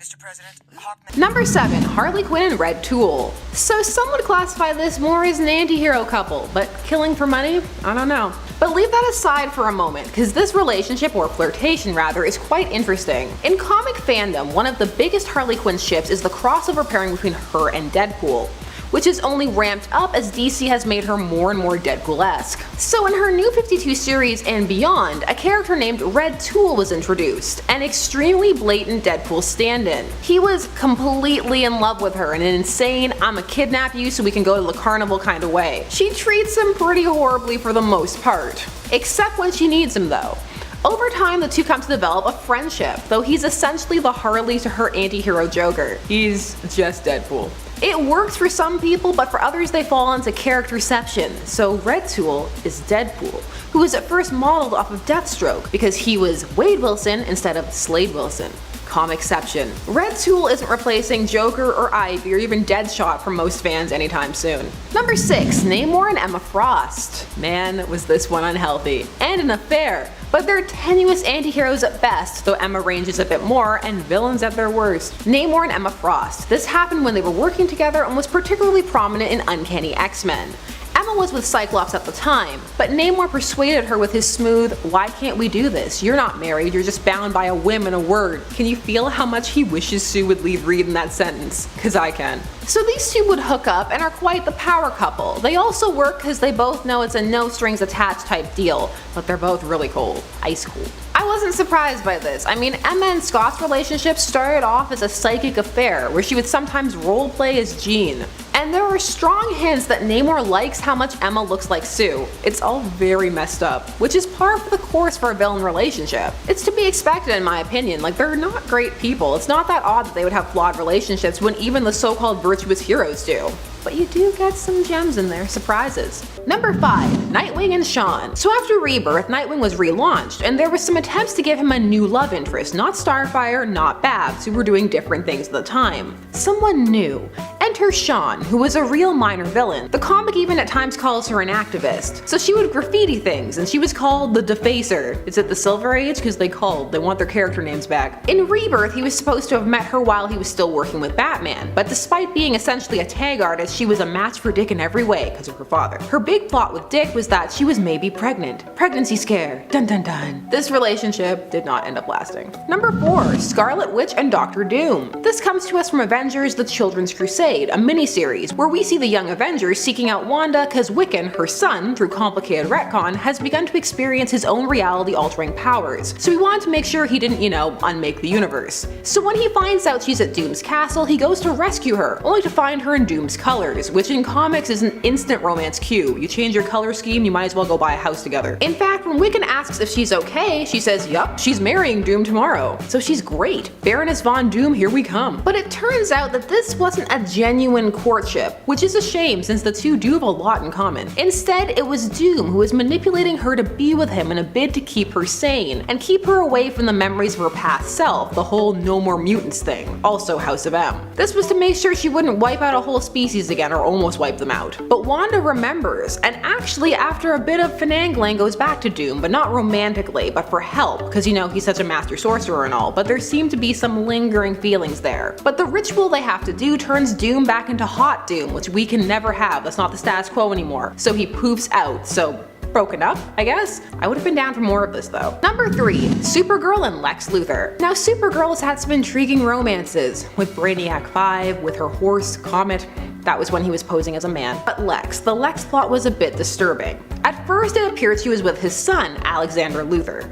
Mr. President, Hawkman. Number 7, Harley Quinn and Red Tool. So some would classify this more as an anti-hero couple, but killing for money? I don't know. But leave that aside for a moment, because this relationship, or flirtation rather, is quite interesting. In comic fandom, one of the biggest Harley Quinn ships is the crossover pairing between her and Deadpool. which is only ramped up as DC has made her more and more Deadpool-esque. So in her new 52 series and beyond, a character named Red Tool was introduced, an extremely blatant Deadpool stand-in. He was completely in love with her in an insane, I'ma kidnap you so we can go to the carnival kind of way. She treats him pretty horribly for the most part. Except when she needs him though. Over time, the two come to develop a friendship, though he's essentially the Harley to her anti-hero Joker. He's just Deadpool. It works for some people, but for others they fall into characterception. So Red Tool is Deadpool, who was at first modeled off of Deathstroke because he was Wade Wilson instead of Slade Wilson. Comicception. Red Tool isn't replacing Joker or Ivy or even Deadshot for most fans anytime soon. Number 6. Namor and Emma Frost. Man, was this one unhealthy. And an affair. But they're tenuous anti-heroes at best, though Emma ranges a bit more, and villains at their worst. Namor and Emma Frost. This happened when they were working together and was particularly prominent in Uncanny X-Men. Emma was with Cyclops at the time, but Namor persuaded her with his smooth, "Why can't we do this? You're not married, you're just bound by a whim and a word." Can you feel how much he wishes Sue would leave Reed in that sentence? Cause I can. So these two would hook up and are quite the power couple. They also work because they both know it's a no strings attached type deal, but they're both really cold. Ice cold. I wasn't surprised by this. I mean, Emma and Scott's relationship started off as a psychic affair where she would sometimes roleplay as Jean. And there are strong hints that Namor likes how much Emma looks like Sue. It's all very messed up, which is par for the course for a villain relationship. It's to be expected in my opinion, like they're not great people. It's not that odd that they would have flawed relationships when even the so-called virtuous heroes do. But you do get some gems in there, surprises. Number 5. Nightwing and Shawn. So after Rebirth, Nightwing was relaunched, and there were some attempts to give him a new love interest, not Starfire, not Babs, who were doing different things at the time. Someone new. Enter Shawn, who was a real minor villain. The comic even at times calls her an activist. So she would graffiti things, and she was called the Defacer. Is it the Silver Age? Because they want their character names back. In Rebirth, he was supposed to have met her while he was still working with Batman, but despite being essentially a tag artist, she was a match for Dick in every way because of her father. Her big plot with Dick was that she was maybe pregnant. Pregnancy scare. Dun dun dun. This relationship did not end up lasting. Number 4. Scarlet Witch and Doctor Doom. This comes to us from Avengers: The Children's Crusade, a miniseries where we see the young Avengers seeking out Wanda because Wiccan, her son, through complicated retcon, has begun to experience his own reality-altering powers. So he wanted to make sure he didn't, unmake the universe. So when he finds out she's at Doom's castle, he goes to rescue her, only to find her in Doom's colors, which in comics is an instant romance cue. You change your color scheme, you might as well go buy a house together. In fact, when Wiccan asks if she's okay, she says, yup, she's marrying Doom tomorrow. So she's great. Baroness Von Doom, here we come. But it turns out that this wasn't a genuine courtship, which is a shame since the two do have a lot in common. Instead, it was Doom who was manipulating her to be with him in a bid to keep her sane, and keep her away from the memories of her past self, the whole no more mutants thing, also House of M. This was to make sure she wouldn't wipe out a whole species again or almost wipe them out. But Wanda remembers, and actually after a bit of finagling goes back to Doom, but not romantically, but for help, because he's such a master sorcerer and all, but there seem to be some lingering feelings there. But the ritual they have to do turns Doom back into Hot Doom, which we can never have. That's not the status quo anymore. So he poofs out, so broken up, I guess? I would have been down for more of this though. Number 3. Supergirl and Lex Luthor. Now Supergirl has had some intriguing romances, with Brainiac 5, with her horse, Comet. That was when he was posing as a man. But the Lex plot was a bit disturbing. At first it appeared she was with his son, Alexander Luthor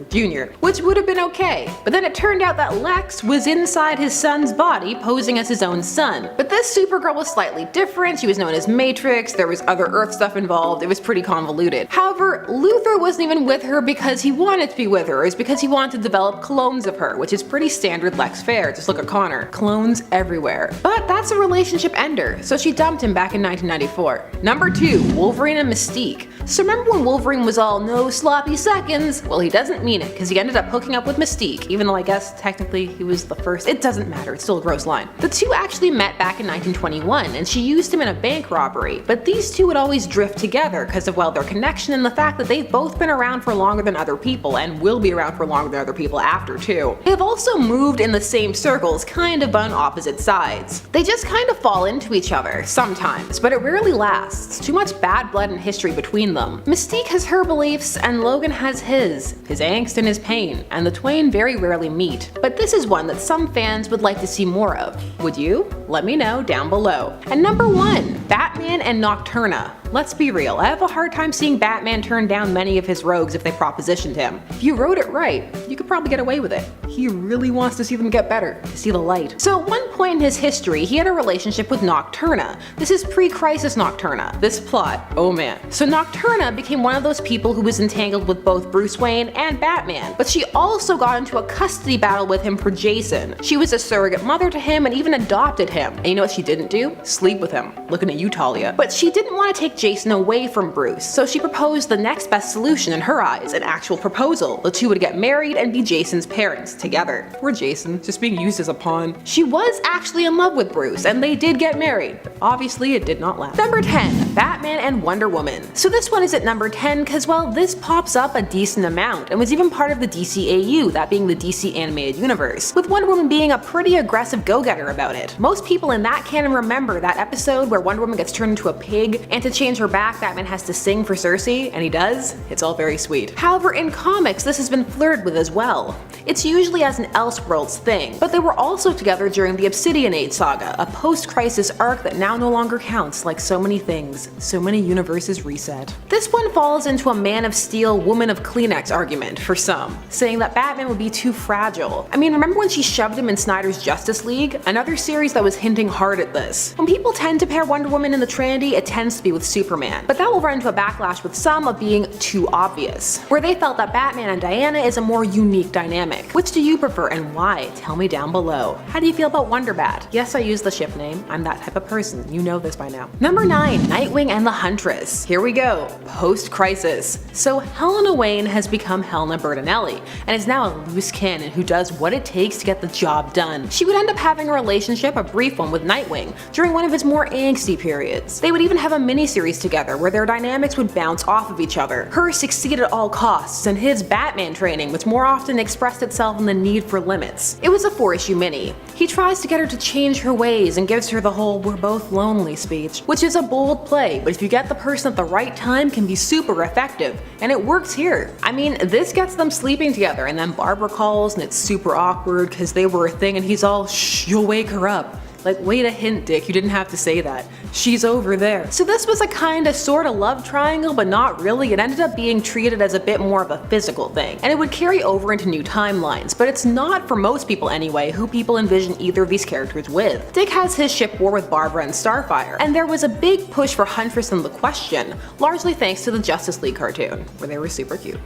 Jr., which would have been okay. But then it turned out that Lex was inside his son's body posing as his own son. But this Supergirl was slightly different, she was known as Matrix, there was other Earth stuff involved, it was pretty convoluted. However, Luthor wasn't even with her because he wanted to be with her, it's because he wanted to develop clones of her, which is pretty standard Lex fare, just look at Connor. Clones everywhere. But that's a relationship ender, so she dumped him back in 1994. Number 2. Wolverine and Mystique. So remember when Wolverine was all no sloppy seconds? Well, he doesn't mean it, because he ended up hooking up with Mystique, even though I guess technically he was the first. It doesn't matter, it's still a gross line. The two actually met back in 1921, and she used him in a bank robbery, but these two would always drift together because of, their connection and the fact that they've both been around for longer than other people, and will be around for longer than other people after too. They've also moved in the same circles, kind of on opposite sides. They just kind of fall into each other, sometimes, but it rarely lasts. Too much bad blood and history between them. Mystique has her beliefs, and Logan has his angst and his pain, and the twain very rarely meet. But this is one that some fans would like to see more of. Would you? Let me know down below. And number 1, Batman and Nocturna. Let's be real, I have a hard time seeing Batman turn down many of his rogues if they propositioned him. If you wrote it right, you could probably get away with it. He really wants to see them get better, to see the light. So at one point in his history, he had a relationship with Nocturna. This is pre-Crisis Nocturna. This plot, oh man. So Nocturna became one of those people who was entangled with both Bruce Wayne and Batman, but she also got into a custody battle with him for Jason. She was a surrogate mother to him and even adopted him. And you know what she didn't do? Sleep with him. Looking at you, Talia. But she didn't want to take Jason away from Bruce, so she proposed the next best solution in her eyes, an actual proposal. The two would get married and be Jason's parents together. Poor Jason, just being used as a pawn. She was actually in love with Bruce, and they did get married, but obviously it did not last. Number 10, Batman and Wonder Woman. So this one is at number 10 because, well, this pops up a decent amount and was even part of the DCAU, that being the DC Animated Universe, with Wonder Woman being a pretty aggressive go-getter about it. Most people in that canon remember that episode where Wonder Woman gets turned into a pig, and to change her back, Batman has to sing for Cersei, and he does. It's all very sweet. However, in comics, this has been flirted with as well. It's usually as an Elseworlds thing, but they were also together during the Obsidian Age saga, a post-crisis arc that now no longer counts. Like so many things, so many universes reset. This one falls into a Man of Steel, Woman of Kleenex argument for some, saying that Batman would be too fragile. I mean, remember when she shoved him in Snyder's Justice League? Another series that was hinting hard at this. When people tend to pair Wonder Woman in the Trinity, it tends to be with Superman, but that will run into a backlash with some of being too obvious, where they felt that Batman and Diana is a more unique dynamic. Which do you prefer and why? Tell me down below. How do you feel about Wonderbat? Yes, I use the ship name. I'm that type of person. You know this by now. Number 9, Nightwing and the Huntress. Here we go. Post-crisis. So Helena Wayne has become Helena Bertinelli and is now a loose cannon who does what it takes to get the job done. She would end up having a relationship, a brief one, with Nightwing during one of his more angsty periods. They would even have a mini-series together where their dynamics would bounce off of each other. Her succeed at all costs, and his Batman training, which more often expressed itself in the need for limits. It was a 4-issue mini. He tries to get her to change her ways and gives her the whole "we're both lonely" speech, which is a bold play, but if you get the person at the right time, can be super effective, and it works here. I mean, this gets them sleeping together, and then Barbara calls and it's super awkward because they were a thing, and he's all, "Shh, you'll wake her up." Like, wait a hint, Dick, you didn't have to say that. She's over there. So this was a kinda sorta love triangle, but not really. It ended up being treated as a bit more of a physical thing, and it would carry over into new timelines, but it's not, for most people anyway, who people envision either of these characters with. Dick has his ship war with Barbara and Starfire, and there was a big push for Huntress and The Question, largely thanks to the Justice League cartoon, where they were super cute.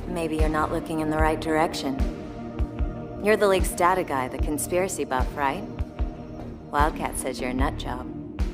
Maybe you're not looking in the right direction. You're the League's data guy, the conspiracy buff, right? Wildcat says you're a nut job.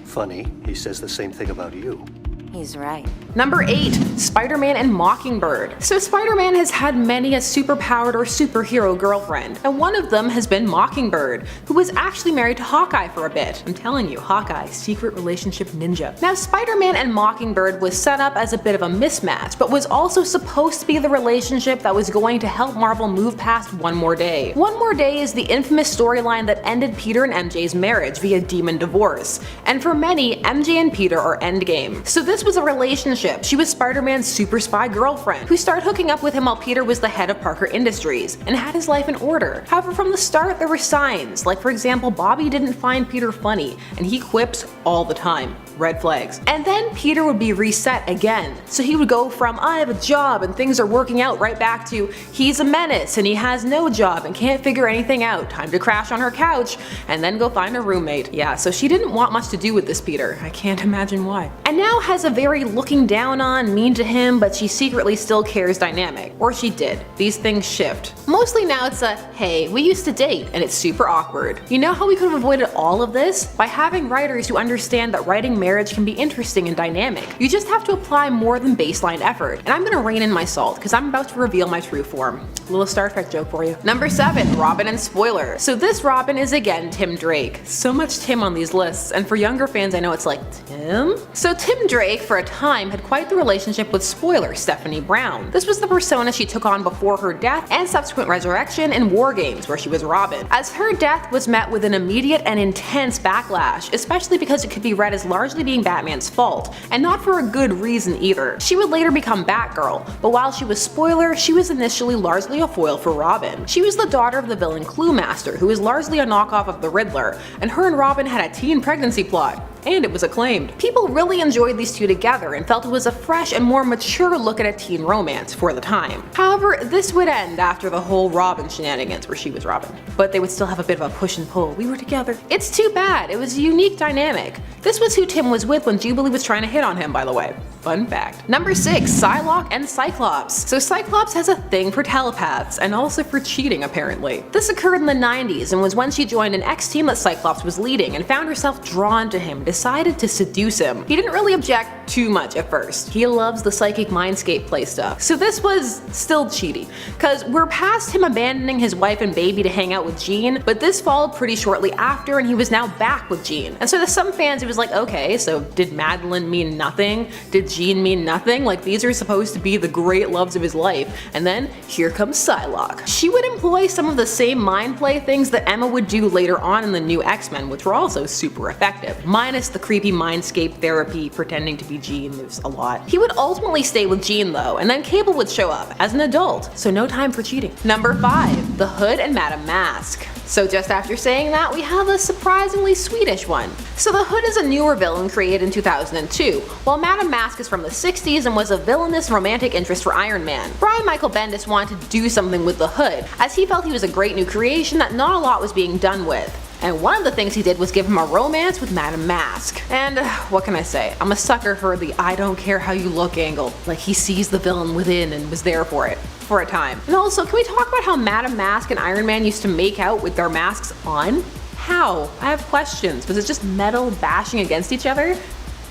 Funny, he says the same thing about you. He's right. Number 8, Spider-Man and Mockingbird. So Spider-Man has had many a superpowered or superhero girlfriend, and one of them has been Mockingbird, who was actually married to Hawkeye for a bit. I'm telling you, Hawkeye, secret relationship ninja. Now Spider-Man and Mockingbird was set up as a bit of a mismatch, but was also supposed to be the relationship that was going to help Marvel move past One More Day. One More Day is the infamous storyline that ended Peter and MJ's marriage via demon divorce, and for many, MJ and Peter are endgame. So this was a relationship. She was Spider-Man's super spy girlfriend, who started hooking up with him while Peter was the head of Parker Industries, and had his life in order. However, from the start there were signs, like for example, Bobby didn't find Peter funny, and he quips all the time. Red flags. And then Peter would be reset again. So he would go from "I have a job and things are working out" right back to "he's a menace and he has no job and can't figure anything out, time to crash on her couch and then go find a roommate." Yeah, so she didn't want much to do with this Peter. I can't imagine why. And now has a very looking down on, mean to him, but she secretly still cares dynamic. Or she did. These things shift. Mostly now it's a, "hey, we used to date," and it's super awkward. You know how we could have avoided all of this? By having writers who understand that writing marriage can be interesting and dynamic. You just have to apply more than baseline effort. And I'm gonna rein in my salt, because I'm about to reveal my true form. A little Star Trek joke for you. Number 7, Robin and Spoiler. So this Robin is again Tim Drake. So much Tim on these lists, and for younger fans I know it's like, Tim? So Tim Drake for a time had quite the relationship with Spoiler, Stephanie Brown. This was the persona she took on before her death and subsequent resurrection in War Games, where she was Robin. As her death was met with an immediate and intense backlash, especially because it could be read as largely largely being Batman's fault, and not for a good reason either. She would later become Batgirl, but while she was spoiler, she was initially largely a foil for Robin. She was the daughter of the villain Cluemaster, who is largely a knockoff of the Riddler, and her and Robin had a teen pregnancy plot. And it was acclaimed. People really enjoyed these two together and felt it was a fresh and more mature look at a teen romance for the time. However, this would end after the whole Robin shenanigans where she was Robin. But they would still have a bit of a push and pull. We were together. It's too bad. It was a unique dynamic. This was who Tim was with when Jubilee was trying to hit on him, by the way. Fun fact. Number 6. Psylocke and Cyclops. So Cyclops has a thing for telepaths and also for cheating apparently. This occurred in the 90s and was when she joined an ex-team that Cyclops was leading and found herself drawn to him, decided to seduce him. He didn't really object too much at first. He loves the psychic mindscape play stuff. So this was still cheaty, cause we're past him abandoning his wife and baby to hang out with Jean, but this followed pretty shortly after and he was now back with Jean. And so to some fans it was like, okay, so did Madeline mean nothing? Did Jean mean nothing? Like these are supposed to be the great loves of his life. And then here comes Psylocke. She would employ some of the same mind play things that Emma would do later on in the new X-Men, which were also super effective. Minus the creepy mindscape therapy pretending to be Jean, there's a lot. He would ultimately stay with Jean though, and then Cable would show up as an adult, so no time for cheating. Number 5. The Hood and Madame Mask. So just after saying that, we have a surprisingly Swedish one. So the Hood is a newer villain created in 2002, while Madame Mask is from the 60s and was a villainous romantic interest for Iron Man. Brian Michael Bendis wanted to do something with the Hood, as he felt he was a great new creation that not a lot was being done with. And one of the things he did was give him a romance with Madame Mask. And what can I say? I'm a sucker for the I don't care how you look angle. Like he sees the villain within and was there for it. For a time. And also, can we talk about how Madame Mask and Iron Man used to make out with their masks on? How? I have questions. Was it just metal bashing against each other?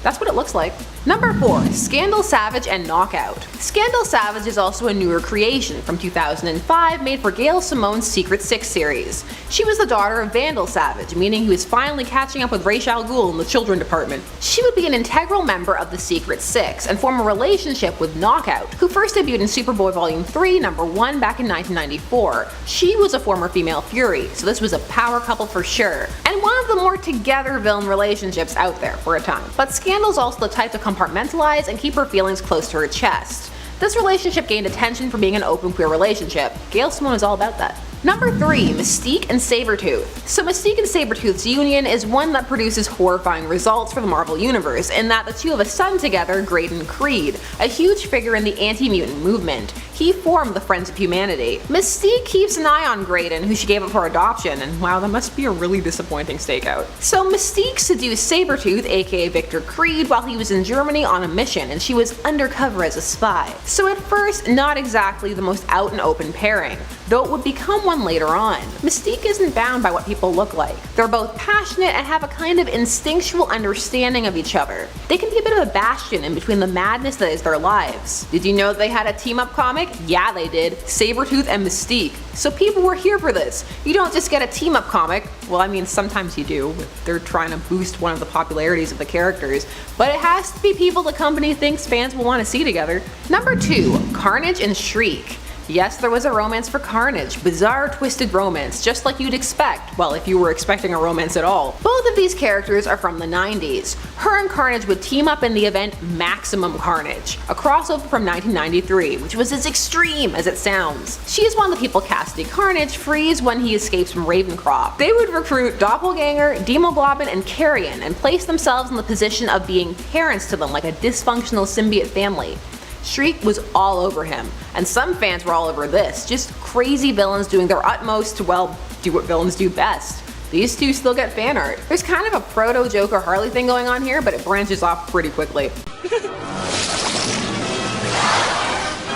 That's what it looks like. Number 4. Scandal Savage and Knockout. Scandal Savage is also a newer creation from 2005 made for Gail Simone's Secret Six series. She was the daughter of Vandal Savage, meaning he was finally catching up with Ra's al Ghul in the children department. She would be an integral member of the Secret Six and form a relationship with Knockout, who first debuted in Superboy Volume 3, number 1 back in 1994. She was a former female Fury, so this was a power couple for sure, and one of the more together villain relationships out there for a time. But Scandal's also the type to compartmentalize and keep her feelings close to her chest. This relationship gained attention for being an open queer relationship. Gail Simone is all about that. Number 3. Mystique and Sabertooth. So Mystique and Sabertooth's union is one that produces horrifying results for the Marvel Universe, in that the two have a son together, Graydon Creed, a huge figure in the anti-mutant movement. He formed the Friends of Humanity. Mystique keeps an eye on Graydon, who she gave up for adoption, and wow, that must be a really disappointing stakeout. So Mystique seduced Sabertooth, aka Victor Creed, while he was in Germany on a mission, and she was undercover as a spy. So at first, not exactly the most out and open pairing, though it would become one later on. Mystique isn't bound by what people look like. They're both passionate and have a kind of instinctual understanding of each other. They can be a bit of a bastion in between the madness that is their lives. Did you know they had a team-up comic? Yeah, they did. Sabertooth and Mystique. So people were here for this. You don't just get a team-up comic. Well, I mean, sometimes you do. They're trying to boost one of the popularities of the characters. But it has to be people the company thinks fans will want to see together. Number 2. Carnage and Shriek. Yes, there was a romance for Carnage, bizarre twisted romance, just like you'd expect, well if you were expecting a romance at all. Both of these characters are from the 90s. Her and Carnage would team up in the event Maximum Carnage, a crossover from 1993, which was as extreme as it sounds. She is one of the people Cassidy Carnage frees when he escapes from Ravencroft. They would recruit Doppelganger, Demoglobin, and Carrion and place themselves in the position of being parents to them like a dysfunctional symbiote family. Shriek was all over him, and some fans were all over this, just crazy villains doing their utmost to, well, do what villains do best. These two still get fan art. There's kind of a proto-Joker Harley thing going on here, but it branches off pretty quickly.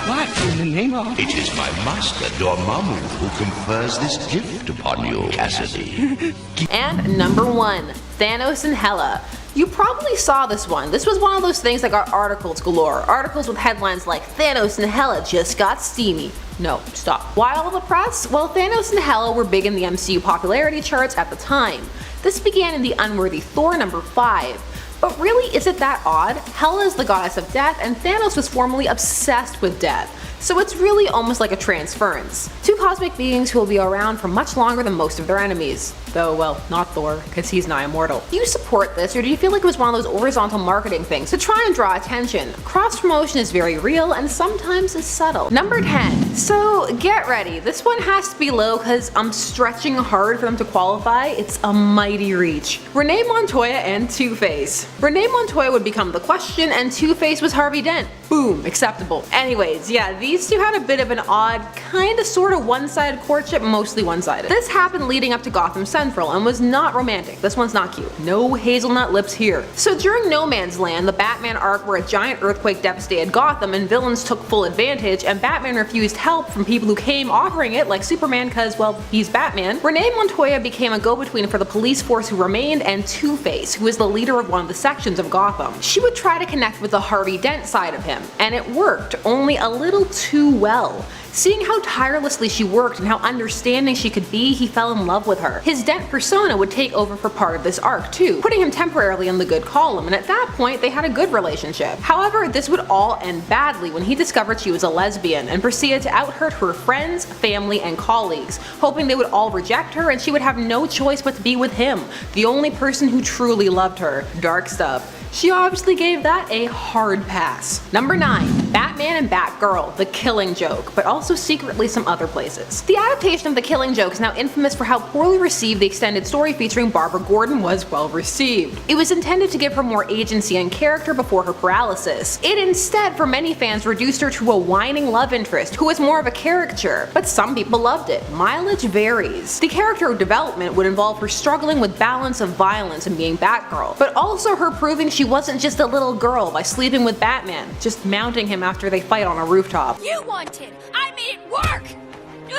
What in the name of? It is my master, Dormammu, who confers this gift upon you, Cassidy. And number 1. Thanos and Hela. You probably saw this one. This was one of those things that got articles galore. Articles with headlines like, Thanos and Hela just got steamy. No, stop. Why all the press? Well, Thanos and Hela were big in the MCU popularity charts at the time. This began in the unworthy Thor number 5. But really, is it that odd? Hela is the goddess of death, and Thanos was formerly obsessed with death. so it's really almost like a transference. Two cosmic beings who will be around for much longer than most of their enemies. Though, well, not Thor, because he's nigh immortal. Do you support this, or do you feel like it was one of those horizontal marketing things to try and draw attention? Cross promotion is very real and sometimes is subtle. Number 10. So get ready, this one has to be low because I'm stretching hard for them to qualify. It's a mighty reach. Renee Montoya and Twoface. Renee Montoya would become the Question and Twoface was Harvey Dent. Boom, acceptable. Anyways, yeah, these two had a bit of an odd, kinda sorta one-sided courtship, mostly one-sided. This happened leading up to Gotham Central and was not romantic. This one's not cute. No hazelnut lips here. So during No Man's Land, the Batman arc where a giant earthquake devastated Gotham and villains took full advantage and Batman refused help from people who came offering it, like Superman cause, well, he's Batman, Renee Montoya became a go-between for the police force who remained and Two-Face, who is the leader of one of the sections of Gotham. She would try to connect with the Harvey Dent side of him, and it worked, only a little too well. Seeing how tirelessly she worked and how understanding she could be, he fell in love with her. His Dent persona would take over for part of this arc too, putting him temporarily in the good column, and at that point they had a good relationship. However, this would all end badly when he discovered she was a lesbian and proceeded to out-hurt her friends, family, and colleagues, hoping they would all reject her and she would have no choice but to be with him, the only person who truly loved her. Dark stuff. She obviously gave that a hard pass. Number 9. Batman and Batgirl, The Killing Joke, but also secretly some other places. The adaptation of The Killing Joke is now infamous for how poorly received the extended story featuring Barbara Gordon was well received. It was intended to give her more agency and character before her paralysis. It instead, for many fans, reduced her to a whining love interest who was more of a caricature, but some people loved it. Mileage varies. The character development would involve her struggling with balance of violence and being Batgirl, but also her proving she wasn't just a little girl by sleeping with Batman, just mounting him after they fight on a rooftop. You wanted! I made it work!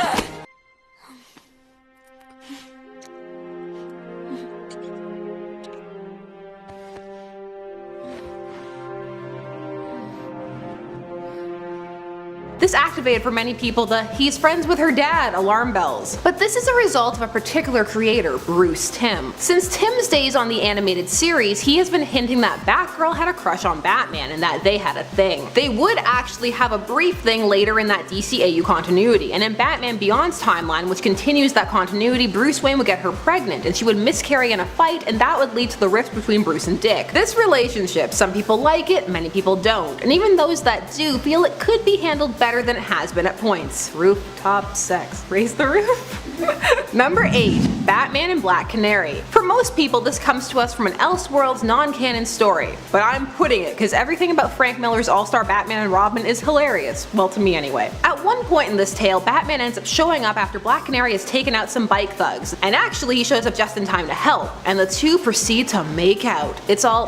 Ugh. This activated for many people the "he's friends with her dad" alarm bells. But this is a result of a particular creator, Bruce Timm. Since Timm's days on the animated series, he has been hinting that Batgirl had a crush on Batman and that they had a thing. They would actually have a brief thing later in that DCAU continuity, and in Batman Beyond's timeline, which continues that continuity, Bruce Wayne would get her pregnant and she would miscarry in a fight, and that would lead to the rift between Bruce and Dick. This relationship, some people like it, many people don't, and even those that do feel it could be handled better than it has been at points. Rooftop sex. Raise the roof. Number 8. Batman and Black Canary. For most people, this comes to us from an Elseworlds non-canon story, but I'm putting it because everything about Frank Miller's All-Star Batman and Robin is hilarious. Well, to me anyway. At one point in this tale, Batman ends up showing up after Black Canary has taken out some bike thugs, and actually he shows up just in time to help, and the two proceed to make out. It's all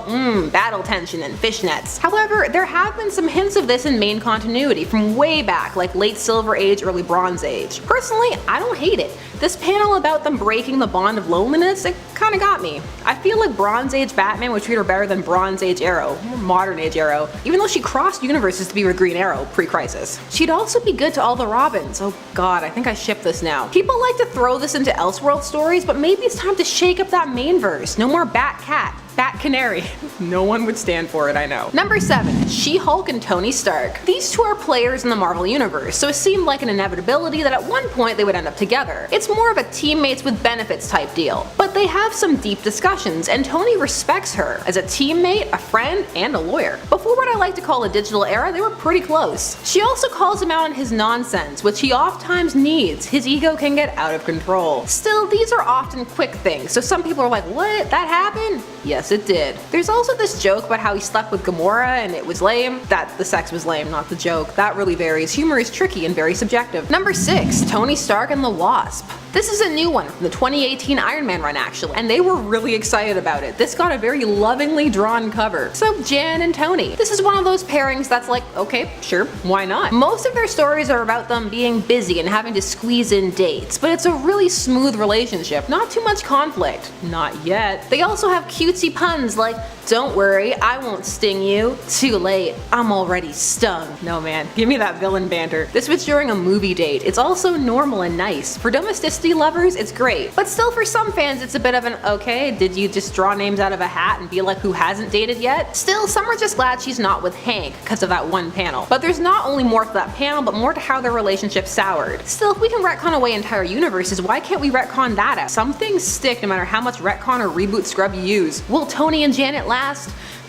battle tension and fishnets. However, there have been some hints of this in main continuity from way back, like late Silver Age, early Bronze Age. Personally, I don't hate it. This panel about them breaking the bond of loneliness, it kinda got me. I feel like Bronze Age Batman would treat her better than Bronze Age Arrow, or Modern Age Arrow, even though she crossed universes to be with Green Arrow pre-Crisis. She'd also be good to all the Robins. Oh god, I think I ship this now. People like to throw this into Elseworld stories, but maybe it's time to shake up that main verse. No more Bat-Cat. Bat Canary. No one would stand for it, I know. Number 7. She-Hulk and Tony Stark. These two are players in the Marvel Universe, so it seemed like an inevitability that at one point they would end up together. It's more of a teammates with benefits type deal. But they have some deep discussions, and Tony respects her as a teammate, a friend, and a lawyer. Before what I like to call a digital era, they were pretty close. She also calls him out on his nonsense, which he oftentimes needs. His ego can get out of control. Still, these are often quick things, so some people are like, what? That happened? Yes, it did. There's also this joke about how he slept with Gamora and it was lame. That the sex was lame, not the joke. That really varies. Humor is tricky and very subjective. Number 6. Tony Stark and the Wasp. This is a new one from the 2018 Iron Man run actually, and they were really excited about it. This got a very lovingly drawn cover. So Jan and Tony. This is one of those pairings that's like, okay, sure, why not? Most of their stories are about them being busy and having to squeeze in dates, but it's a really smooth relationship, not too much conflict. Not yet. They also have cutesy puns like Don't worry, I won't sting you. Too late, I'm already stung. No man, give me that villain banter. This was during a movie date. It's also normal and nice. For domesticity lovers, it's great. But still for some fans, it's a bit of an okay, did you just draw names out of a hat and be like who hasn't dated yet? Still, some are just glad she's not with Hank because of that one panel. But there's not only more to that panel, but more to how their relationship soured. Still, if we can retcon away entire universes, why can't we retcon that out? Some things stick no matter how much retcon or reboot scrub you use. Will Tony and Janet last?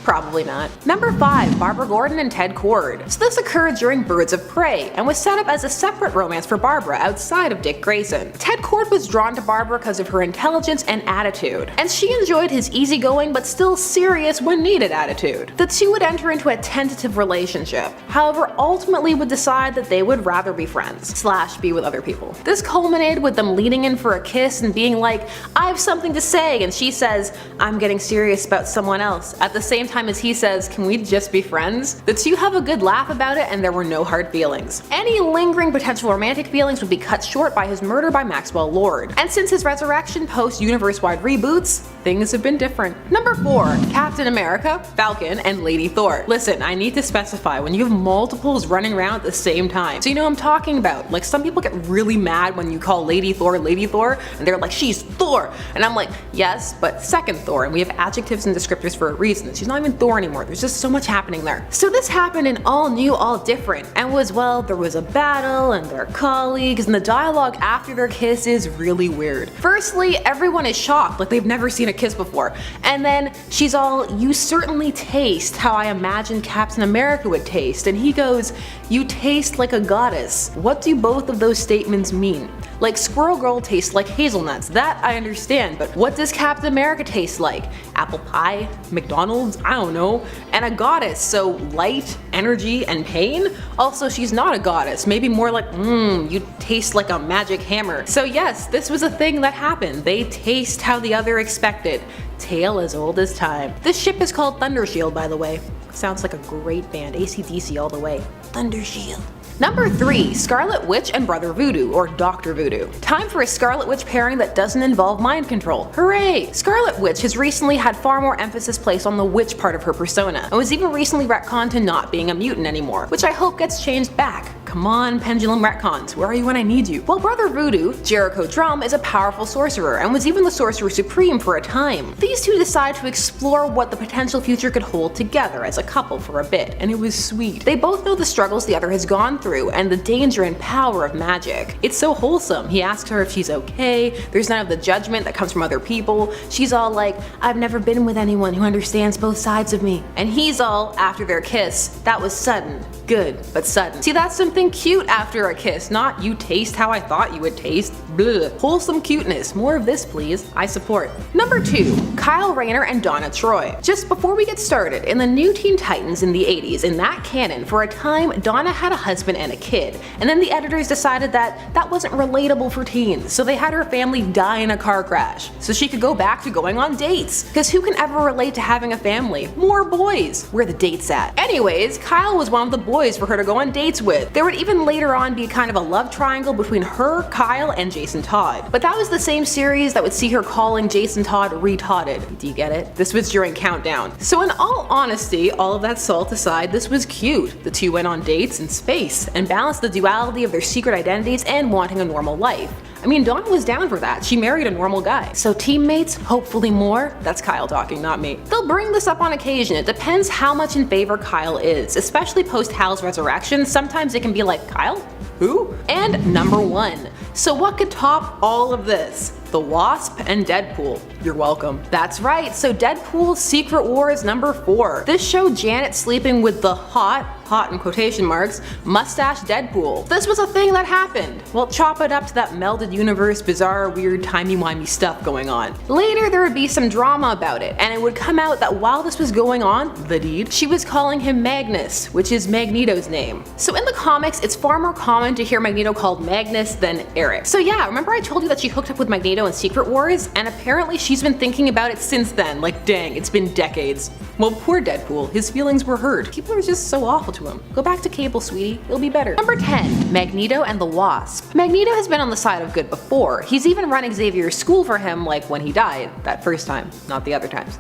Probably not. Number 5. Barbara Gordon and Ted Kord. So this occurred during Birds of Prey and was set up as a separate romance for Barbara outside of Dick Grayson. Ted Kord was drawn to Barbara because of her intelligence and attitude, and she enjoyed his easygoing but still serious when needed attitude. The two would enter into a tentative relationship, however ultimately would decide that they would rather be friends / be with other people. This culminated with them leaning in for a kiss and being like, I have something to say, and she says, I'm getting serious about someone else, at the same time as he says, can we just be friends? The two have a good laugh about it and there were no hard feelings. Any lingering potential romantic feelings would be cut short by his murder by Maxwell Lord. And since his resurrection post universe-wide reboots, things have been different. Number 4. Captain America, Falcon, and Lady Thor. Listen, I need to specify when you have multiples running around at the same time. So you know what I'm talking about. Like some people get really mad when you call Lady Thor, and they're like, she's Thor. And I'm like, yes, but second Thor, and we have adjectives and descriptors for a reason. She's not even Thor anymore. There's just so much happening there. So this happened in all new, all different, and was, well, there was a battle and they're colleagues, and the dialogue after their kiss is really weird. Firstly, everyone is shocked, like they've never seen a kiss before. And then she's all, you certainly taste how I imagined Captain America would taste. And he goes, you taste like a goddess. What do both of those statements mean? Like Squirrel Girl tastes like hazelnuts, that I understand, but what does Captain America taste like? Apple pie? McDonald's? I don't know. And a goddess, so light, energy, and pain? Also, she's not a goddess, maybe more like, you taste like a magic hammer. So yes, this was a thing that happened. They taste how the other expected. Tale as old as time. This ship is called Thundershield, by the way. Sounds like a great band, AC/DC all the way. Thundershield. Number 3. Scarlet Witch and Brother Voodoo, or Dr. Voodoo. Time for a Scarlet Witch pairing that doesn't involve mind control. Hooray! Scarlet Witch has recently had far more emphasis placed on the witch part of her persona, and was even recently retconned to not being a mutant anymore, which I hope gets changed back. Come on, pendulum retcons, where are you when I need you? Well, Brother Voodoo, Jericho Drum, is a powerful sorcerer, and was even the Sorcerer Supreme for a time. These two decide to explore what the potential future could hold together as a couple for a bit, and it was sweet. They both know the struggles the other has gone through, and the danger and power of magic. It's so wholesome. He asks her if she's okay, there's none of the judgment that comes from other people. She's all like, I've never been with anyone who understands both sides of me. And he's all, after their kiss, that was sudden. Good, but sudden. See, that's something cute after a kiss, not you taste how I thought you would taste. Bleh. Wholesome cuteness. More of this, please. I support. Number 2. Kyle Rayner and Donna Troy. Just before we get started, in the new Teen Titans in the 80s, in that canon, for a time, Donna had a husband and a kid, and then the editors decided that that wasn't relatable for teens, so they had her family die in a car crash, so she could go back to going on dates. Because who can ever relate to having a family? More boys. Where the dates at? Anyways, Kyle was one of the boys for her to go on dates with. There would even later on be kind of a love triangle between her, Kyle, and Jason Todd. But that was the same series that would see her calling Jason Todd retarded. Do you get it? This was during Countdown. So in all honesty, all of that salt aside, this was cute. The two went on dates in space and balanced the duality of their secret identities and wanting a normal life. I mean, Donna was down for that. She married a normal guy. So teammates, hopefully more. That's Kyle talking, not me. They'll bring this up on occasion. It depends how much in favor Kyle is, especially post Hal's resurrection. Sometimes it can be like, Kyle? Who? And number 1. So what could top all of this? The Wasp and Deadpool. You're welcome. That's right, so Deadpool's Secret Wars number 4. This showed Janet sleeping with the hot in quotation marks, mustache Deadpool. This was a thing that happened. Well, chop it up to that melded universe, bizarre, weird, timey-wimey stuff going on. Later, there would be some drama about it, and it would come out that while this was going on, the deed, she was calling him Magnus, which is Magneto's name. So in the comics, it's far more common to hear Magneto called Magnus than Eric. So yeah, remember I told you that she hooked up with Magneto in Secret Wars? And apparently she's been thinking about it since then. Like dang, it's been decades. Well, poor Deadpool, his feelings were hurt. People are just so awful to him. Go back to Cable, sweetie, it'll be better. Number 10, Magneto and the Wasp. Magneto has been on the side of good before. He's even run Xavier's school for him, like when he died, that first time, not the other times.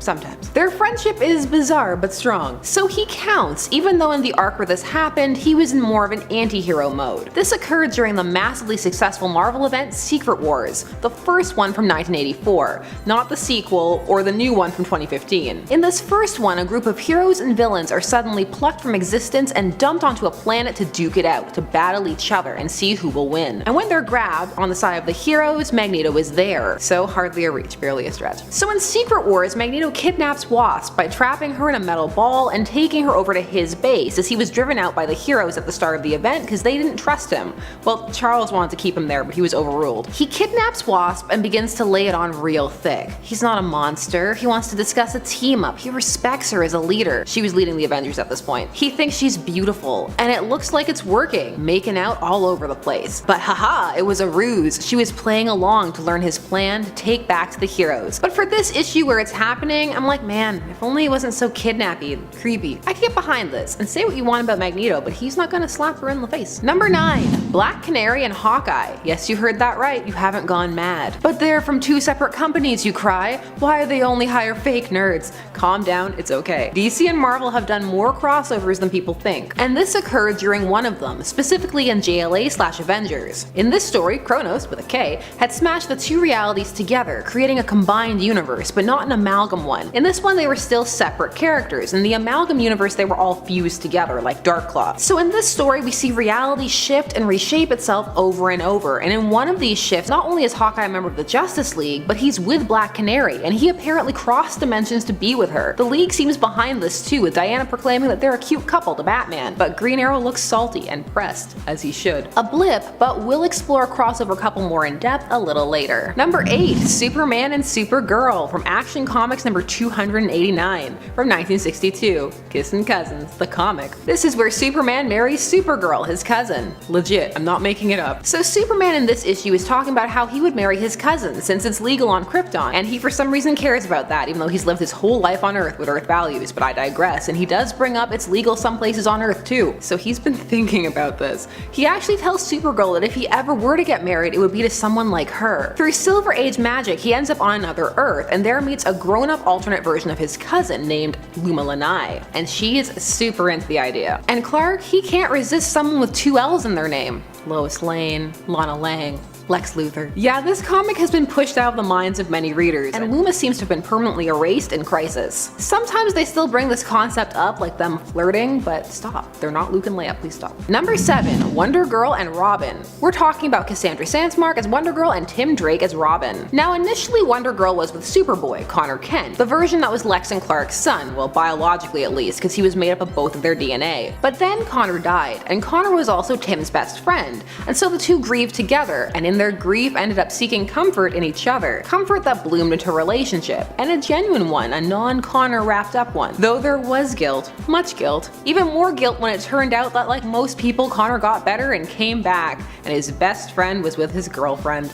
sometimes. Their friendship is bizarre but strong, so he counts, even though in the arc where this happened, he was in more of an anti-hero mode. This occurred during the massively successful Marvel event Secret Wars, the first one from 1984, not the sequel or the new one from 2015. In this first one, a group of heroes and villains are suddenly plucked from existence and dumped onto a planet to duke it out, to battle each other and see who will win. And when they're grabbed, on the side of the heroes, Magneto is there, so hardly a reach, barely a stretch. So in Secret Wars, Magneto kidnaps Wasp by trapping her in a metal ball and taking her over to his base, as he was driven out by the heroes at the start of the event because they didn't trust him. Well, Charles wanted to keep him there, but he was overruled. He kidnaps Wasp and begins to lay it on real thick. He's not a monster, he wants to discuss a team up, he respects her as a leader. She was leading the Avengers at this point. He thinks she's beautiful, and it looks like it's working, making out all over the place. But haha, it was a ruse. She was playing along to learn his plan to take back to the heroes. But for this issue where it's happening, I'm like, man, if only it wasn't so kidnappy and creepy. I can get behind this, and say what you want about Magneto, but he's not gonna slap her in the face. Number 9. Black Canary and Hawkeye. Yes, you heard that right, you haven't gone mad. But they're from 2 separate companies, you cry. Why do they only hire fake nerds? Calm down, it's okay. DC and Marvel have done more crossovers than people think, and this occurred during one of them, specifically in JLA/Avengers. In this story, Kronos, with a K, had smashed the 2 realities together, creating a combined universe, but not an amalgam one. In this one, they were still separate characters. In the amalgam universe, they were all fused together, like Darkclaw. So in this story, we see reality shift and reshape itself over and over, and in one of these shifts, not only is Hawkeye a member of the Justice League, but he's with Black Canary, and he apparently crossed dimensions to be with her. The League seems behind this too, with Diana proclaiming that they're a cute couple to Batman, but Green Arrow looks salty and pressed, as he should. A blip, but we'll explore a crossover couple more in depth a little later. Number 8. Superman and Supergirl, from Action Comics number 289, from 1962. Kissin' Cousins, the comic. This is where Superman marries Supergirl, his cousin. Legit, I'm not making it up. So Superman in this issue is talking about how he would marry his cousin, since it's legal on Krypton, and he for some reason cares about that, even though he's lived his whole life on Earth with Earth values, but I digress, and he does bring up it's legal some places on Earth too, so he's been thinking about this. He actually tells Supergirl that if he ever were to get married, it would be to someone like her. Through Silver Age magic, he ends up on another Earth, and there meets a grown-up alternate version of his cousin named Luma Lanai, and she is super into the idea. And Clark, he can't resist someone with 2 L's in their name. Lois Lane, Lana Lang, Lex Luthor. Yeah, this comic has been pushed out of the minds of many readers, and Luma seems to have been permanently erased in Crisis. Sometimes they still bring this concept up, like them flirting, but stop. They're not Luke and Leia, please stop. Number 7. Wonder Girl and Robin. We're talking about Cassandra Sandsmark as Wonder Girl and Tim Drake as Robin. Now initially Wonder Girl was with Superboy, Connor Kent, the version that was Lex and Clark's son, well biologically at least, because he was made up of both of their DNA. But then Connor died, and Connor was also Tim's best friend, and so the two grieved together, and in their grief ended up seeking comfort in each other. Comfort that bloomed into a relationship, and a genuine one, a non-Connor wrapped up one. Though there was guilt, much guilt. Even more guilt when it turned out that like most people, Connor got better and came back, and his best friend was with his girlfriend.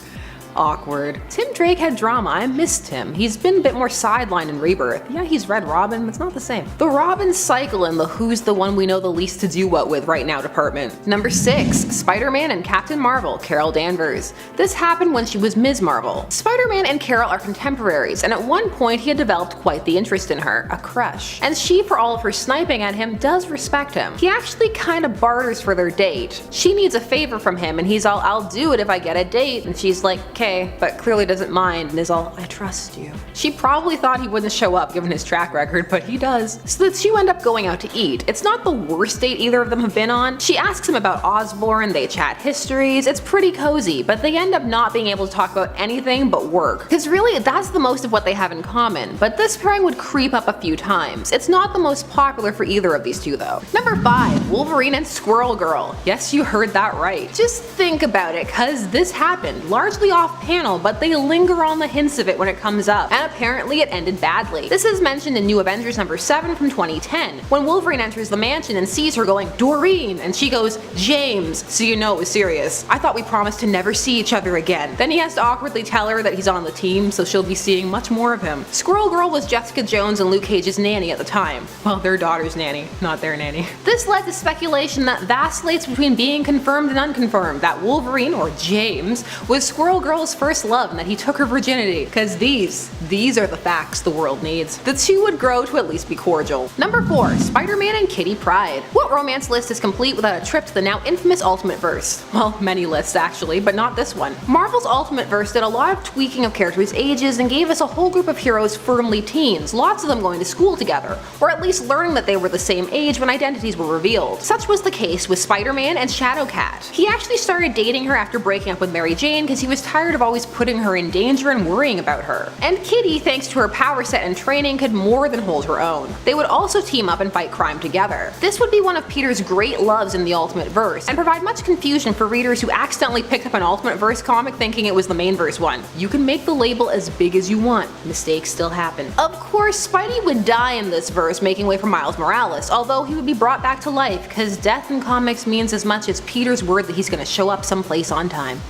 Awkward. Tim Drake had drama, I missed him. He's been a bit more sidelined in Rebirth. Yeah, he's Red Robin, but it's not the same. The Robin cycle in the Who's the One We Know the Least to Do What With Right Now department. Number 6. Spider-Man and Captain Marvel, Carol Danvers. This happened when she was Ms. Marvel. Spider-Man and Carol are contemporaries, and at one point he had developed quite the interest in her, a crush. And she, for all of her sniping at him, does respect him. He actually kinda barters for their date. She needs a favor from him, and he's all, I'll do it if I get a date, and she's like, okay, but clearly doesn't mind and is all, I trust you. She probably thought he wouldn't show up given his track record, but he does. So the two end up going out to eat. It's not the worst date either of them have been on. She asks him about Osborn, they chat histories, it's pretty cozy, but they end up not being able to talk about anything but work. Cause really, that's the most of what they have in common, but this pairing would creep up a few times. It's not the most popular for either of these two though. Number 5. Wolverine and Squirrel Girl. Yes, you heard that right. Just think about it, cause this happened, largely off panel, but they linger on the hints of it when it comes up, and apparently it ended badly. This is mentioned in New Avengers number 7 from 2010, when Wolverine enters the mansion and sees her going, Doreen, and she goes, James, so you know it was serious. I thought we promised to never see each other again. Then he has to awkwardly tell her that he's on the team, so she'll be seeing much more of him. Squirrel Girl was Jessica Jones and Luke Cage's nanny at the time. Well, their daughter's nanny, not their nanny. This led to speculation that vacillates between being confirmed and unconfirmed, that Wolverine, or James, was Squirrel Girl's Marvel's first love and that he took her virginity. Cause these are the facts the world needs. The two would grow to at least be cordial. Number 4. Spider-Man and Kitty Pryde. What romance list is complete without a trip to the now infamous Ultimate Verse? Well, many lists actually, but not this one. Marvel's Ultimate Verse did a lot of tweaking of characters' ages and gave us a whole group of heroes firmly teens, lots of them going to school together, or at least learning that they were the same age when identities were revealed. Such was the case with Spider-Man and Shadowcat. He actually started dating her after breaking up with Mary Jane because he was tired of always putting her in danger and worrying about her. And Kitty, thanks to her power set and training, could more than hold her own. They would also team up and fight crime together. This would be one of Peter's great loves in the Ultimate Verse, and provide much confusion for readers who accidentally picked up an Ultimate Verse comic thinking it was the main verse one. You can make the label as big as you want, mistakes still happen. Of course, Spidey would die in this verse, making way for Miles Morales, although he would be brought back to life, cause death in comics means as much as Peter's word that he's gonna show up someplace on time.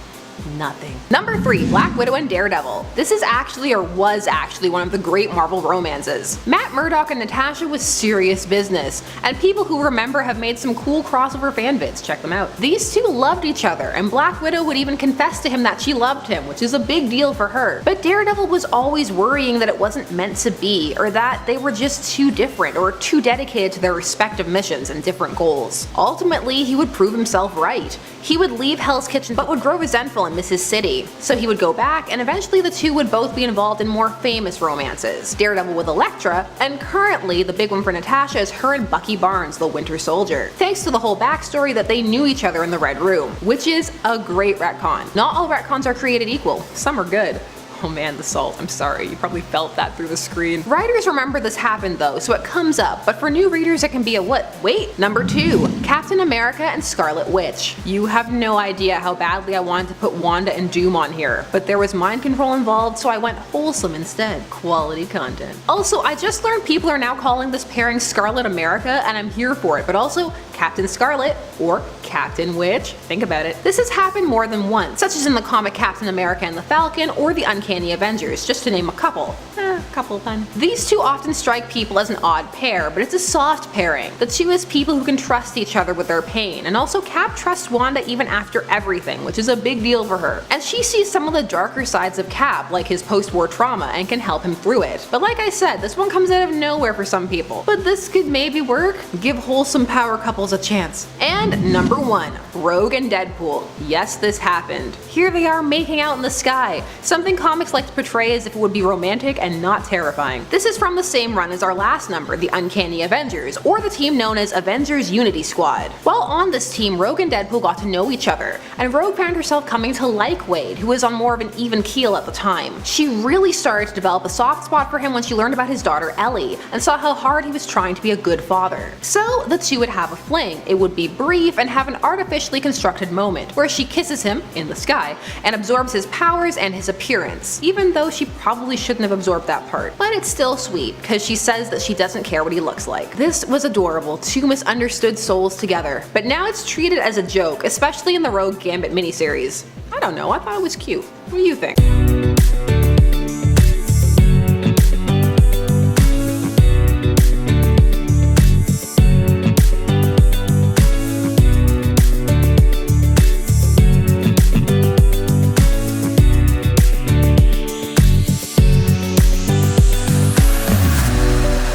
Nothing. Number 3. Black Widow and Daredevil. This is actually, or was actually, one of the great Marvel romances. Matt Murdock and Natasha was serious business, and people who remember have made some cool crossover fanvids, check them out. These two loved each other, and Black Widow would even confess to him that she loved him, which is a big deal for her. But Daredevil was always worrying that it wasn't meant to be, or that they were just too different, or too dedicated to their respective missions and different goals. Ultimately, he would prove himself right. He would leave Hell's Kitchen but would grow resentful and miss his city. So he would go back, and eventually the two would both be involved in more famous romances. Daredevil with Electra, and currently the big one for Natasha is her and Bucky Barnes, the Winter Soldier. Thanks to the whole backstory that they knew each other in the Red Room, which is a great retcon. Not all retcons are created equal, some are good. Oh man, the salt, I'm sorry, you probably felt that through the screen. Writers remember this happened though, so it comes up, but for new readers it can be a what? Wait! Number 2. Captain America and Scarlet Witch. You have no idea how badly I wanted to put Wanda and Doom on here, but there was mind control involved, so I went wholesome instead. Quality content. Also, I just learned people are now calling this pairing Scarlet America, and I'm here for it, but also Captain Scarlet, or Captain Witch. Think about it. This has happened more than once, such as in the comic Captain America and the Falcon, or the Uncanny Avengers, just to name a couple. Couple of fun. These two often strike people as an odd pair, but it's a soft pairing. The two as people who can trust each other with their pain, and also Cap trusts Wanda even after everything, which is a big deal for her. And she sees some of the darker sides of Cap, like his post-war trauma, and can help him through it. But like I said, this one comes out of nowhere for some people. But this could maybe work? Give wholesome power couples a chance. And number 1. Rogue and Deadpool. Yes, this happened. Here they are making out in the sky, something comics like to portray as if it would be romantic and not terrifying. This is from the same run as our last number, the Uncanny Avengers, or the team known as Avengers Unity Squad. While on this team, Rogue and Deadpool got to know each other, and Rogue found herself coming to like Wade, who was on more of an even keel at the time. She really started to develop a soft spot for him when she learned about his daughter Ellie, and saw how hard he was trying to be a good father. So the two would have a fling. It would be brief and have an artificially constructed moment, where she kisses him, in the sky, and absorbs his powers and his appearance, even though she probably shouldn't have absorbed that part. But it's still sweet, because she says that she doesn't care what he looks like. This was adorable, two misunderstood souls together, but now it's treated as a joke, especially in the Rogue Gambit miniseries. I don't know, I thought it was cute. What do you think?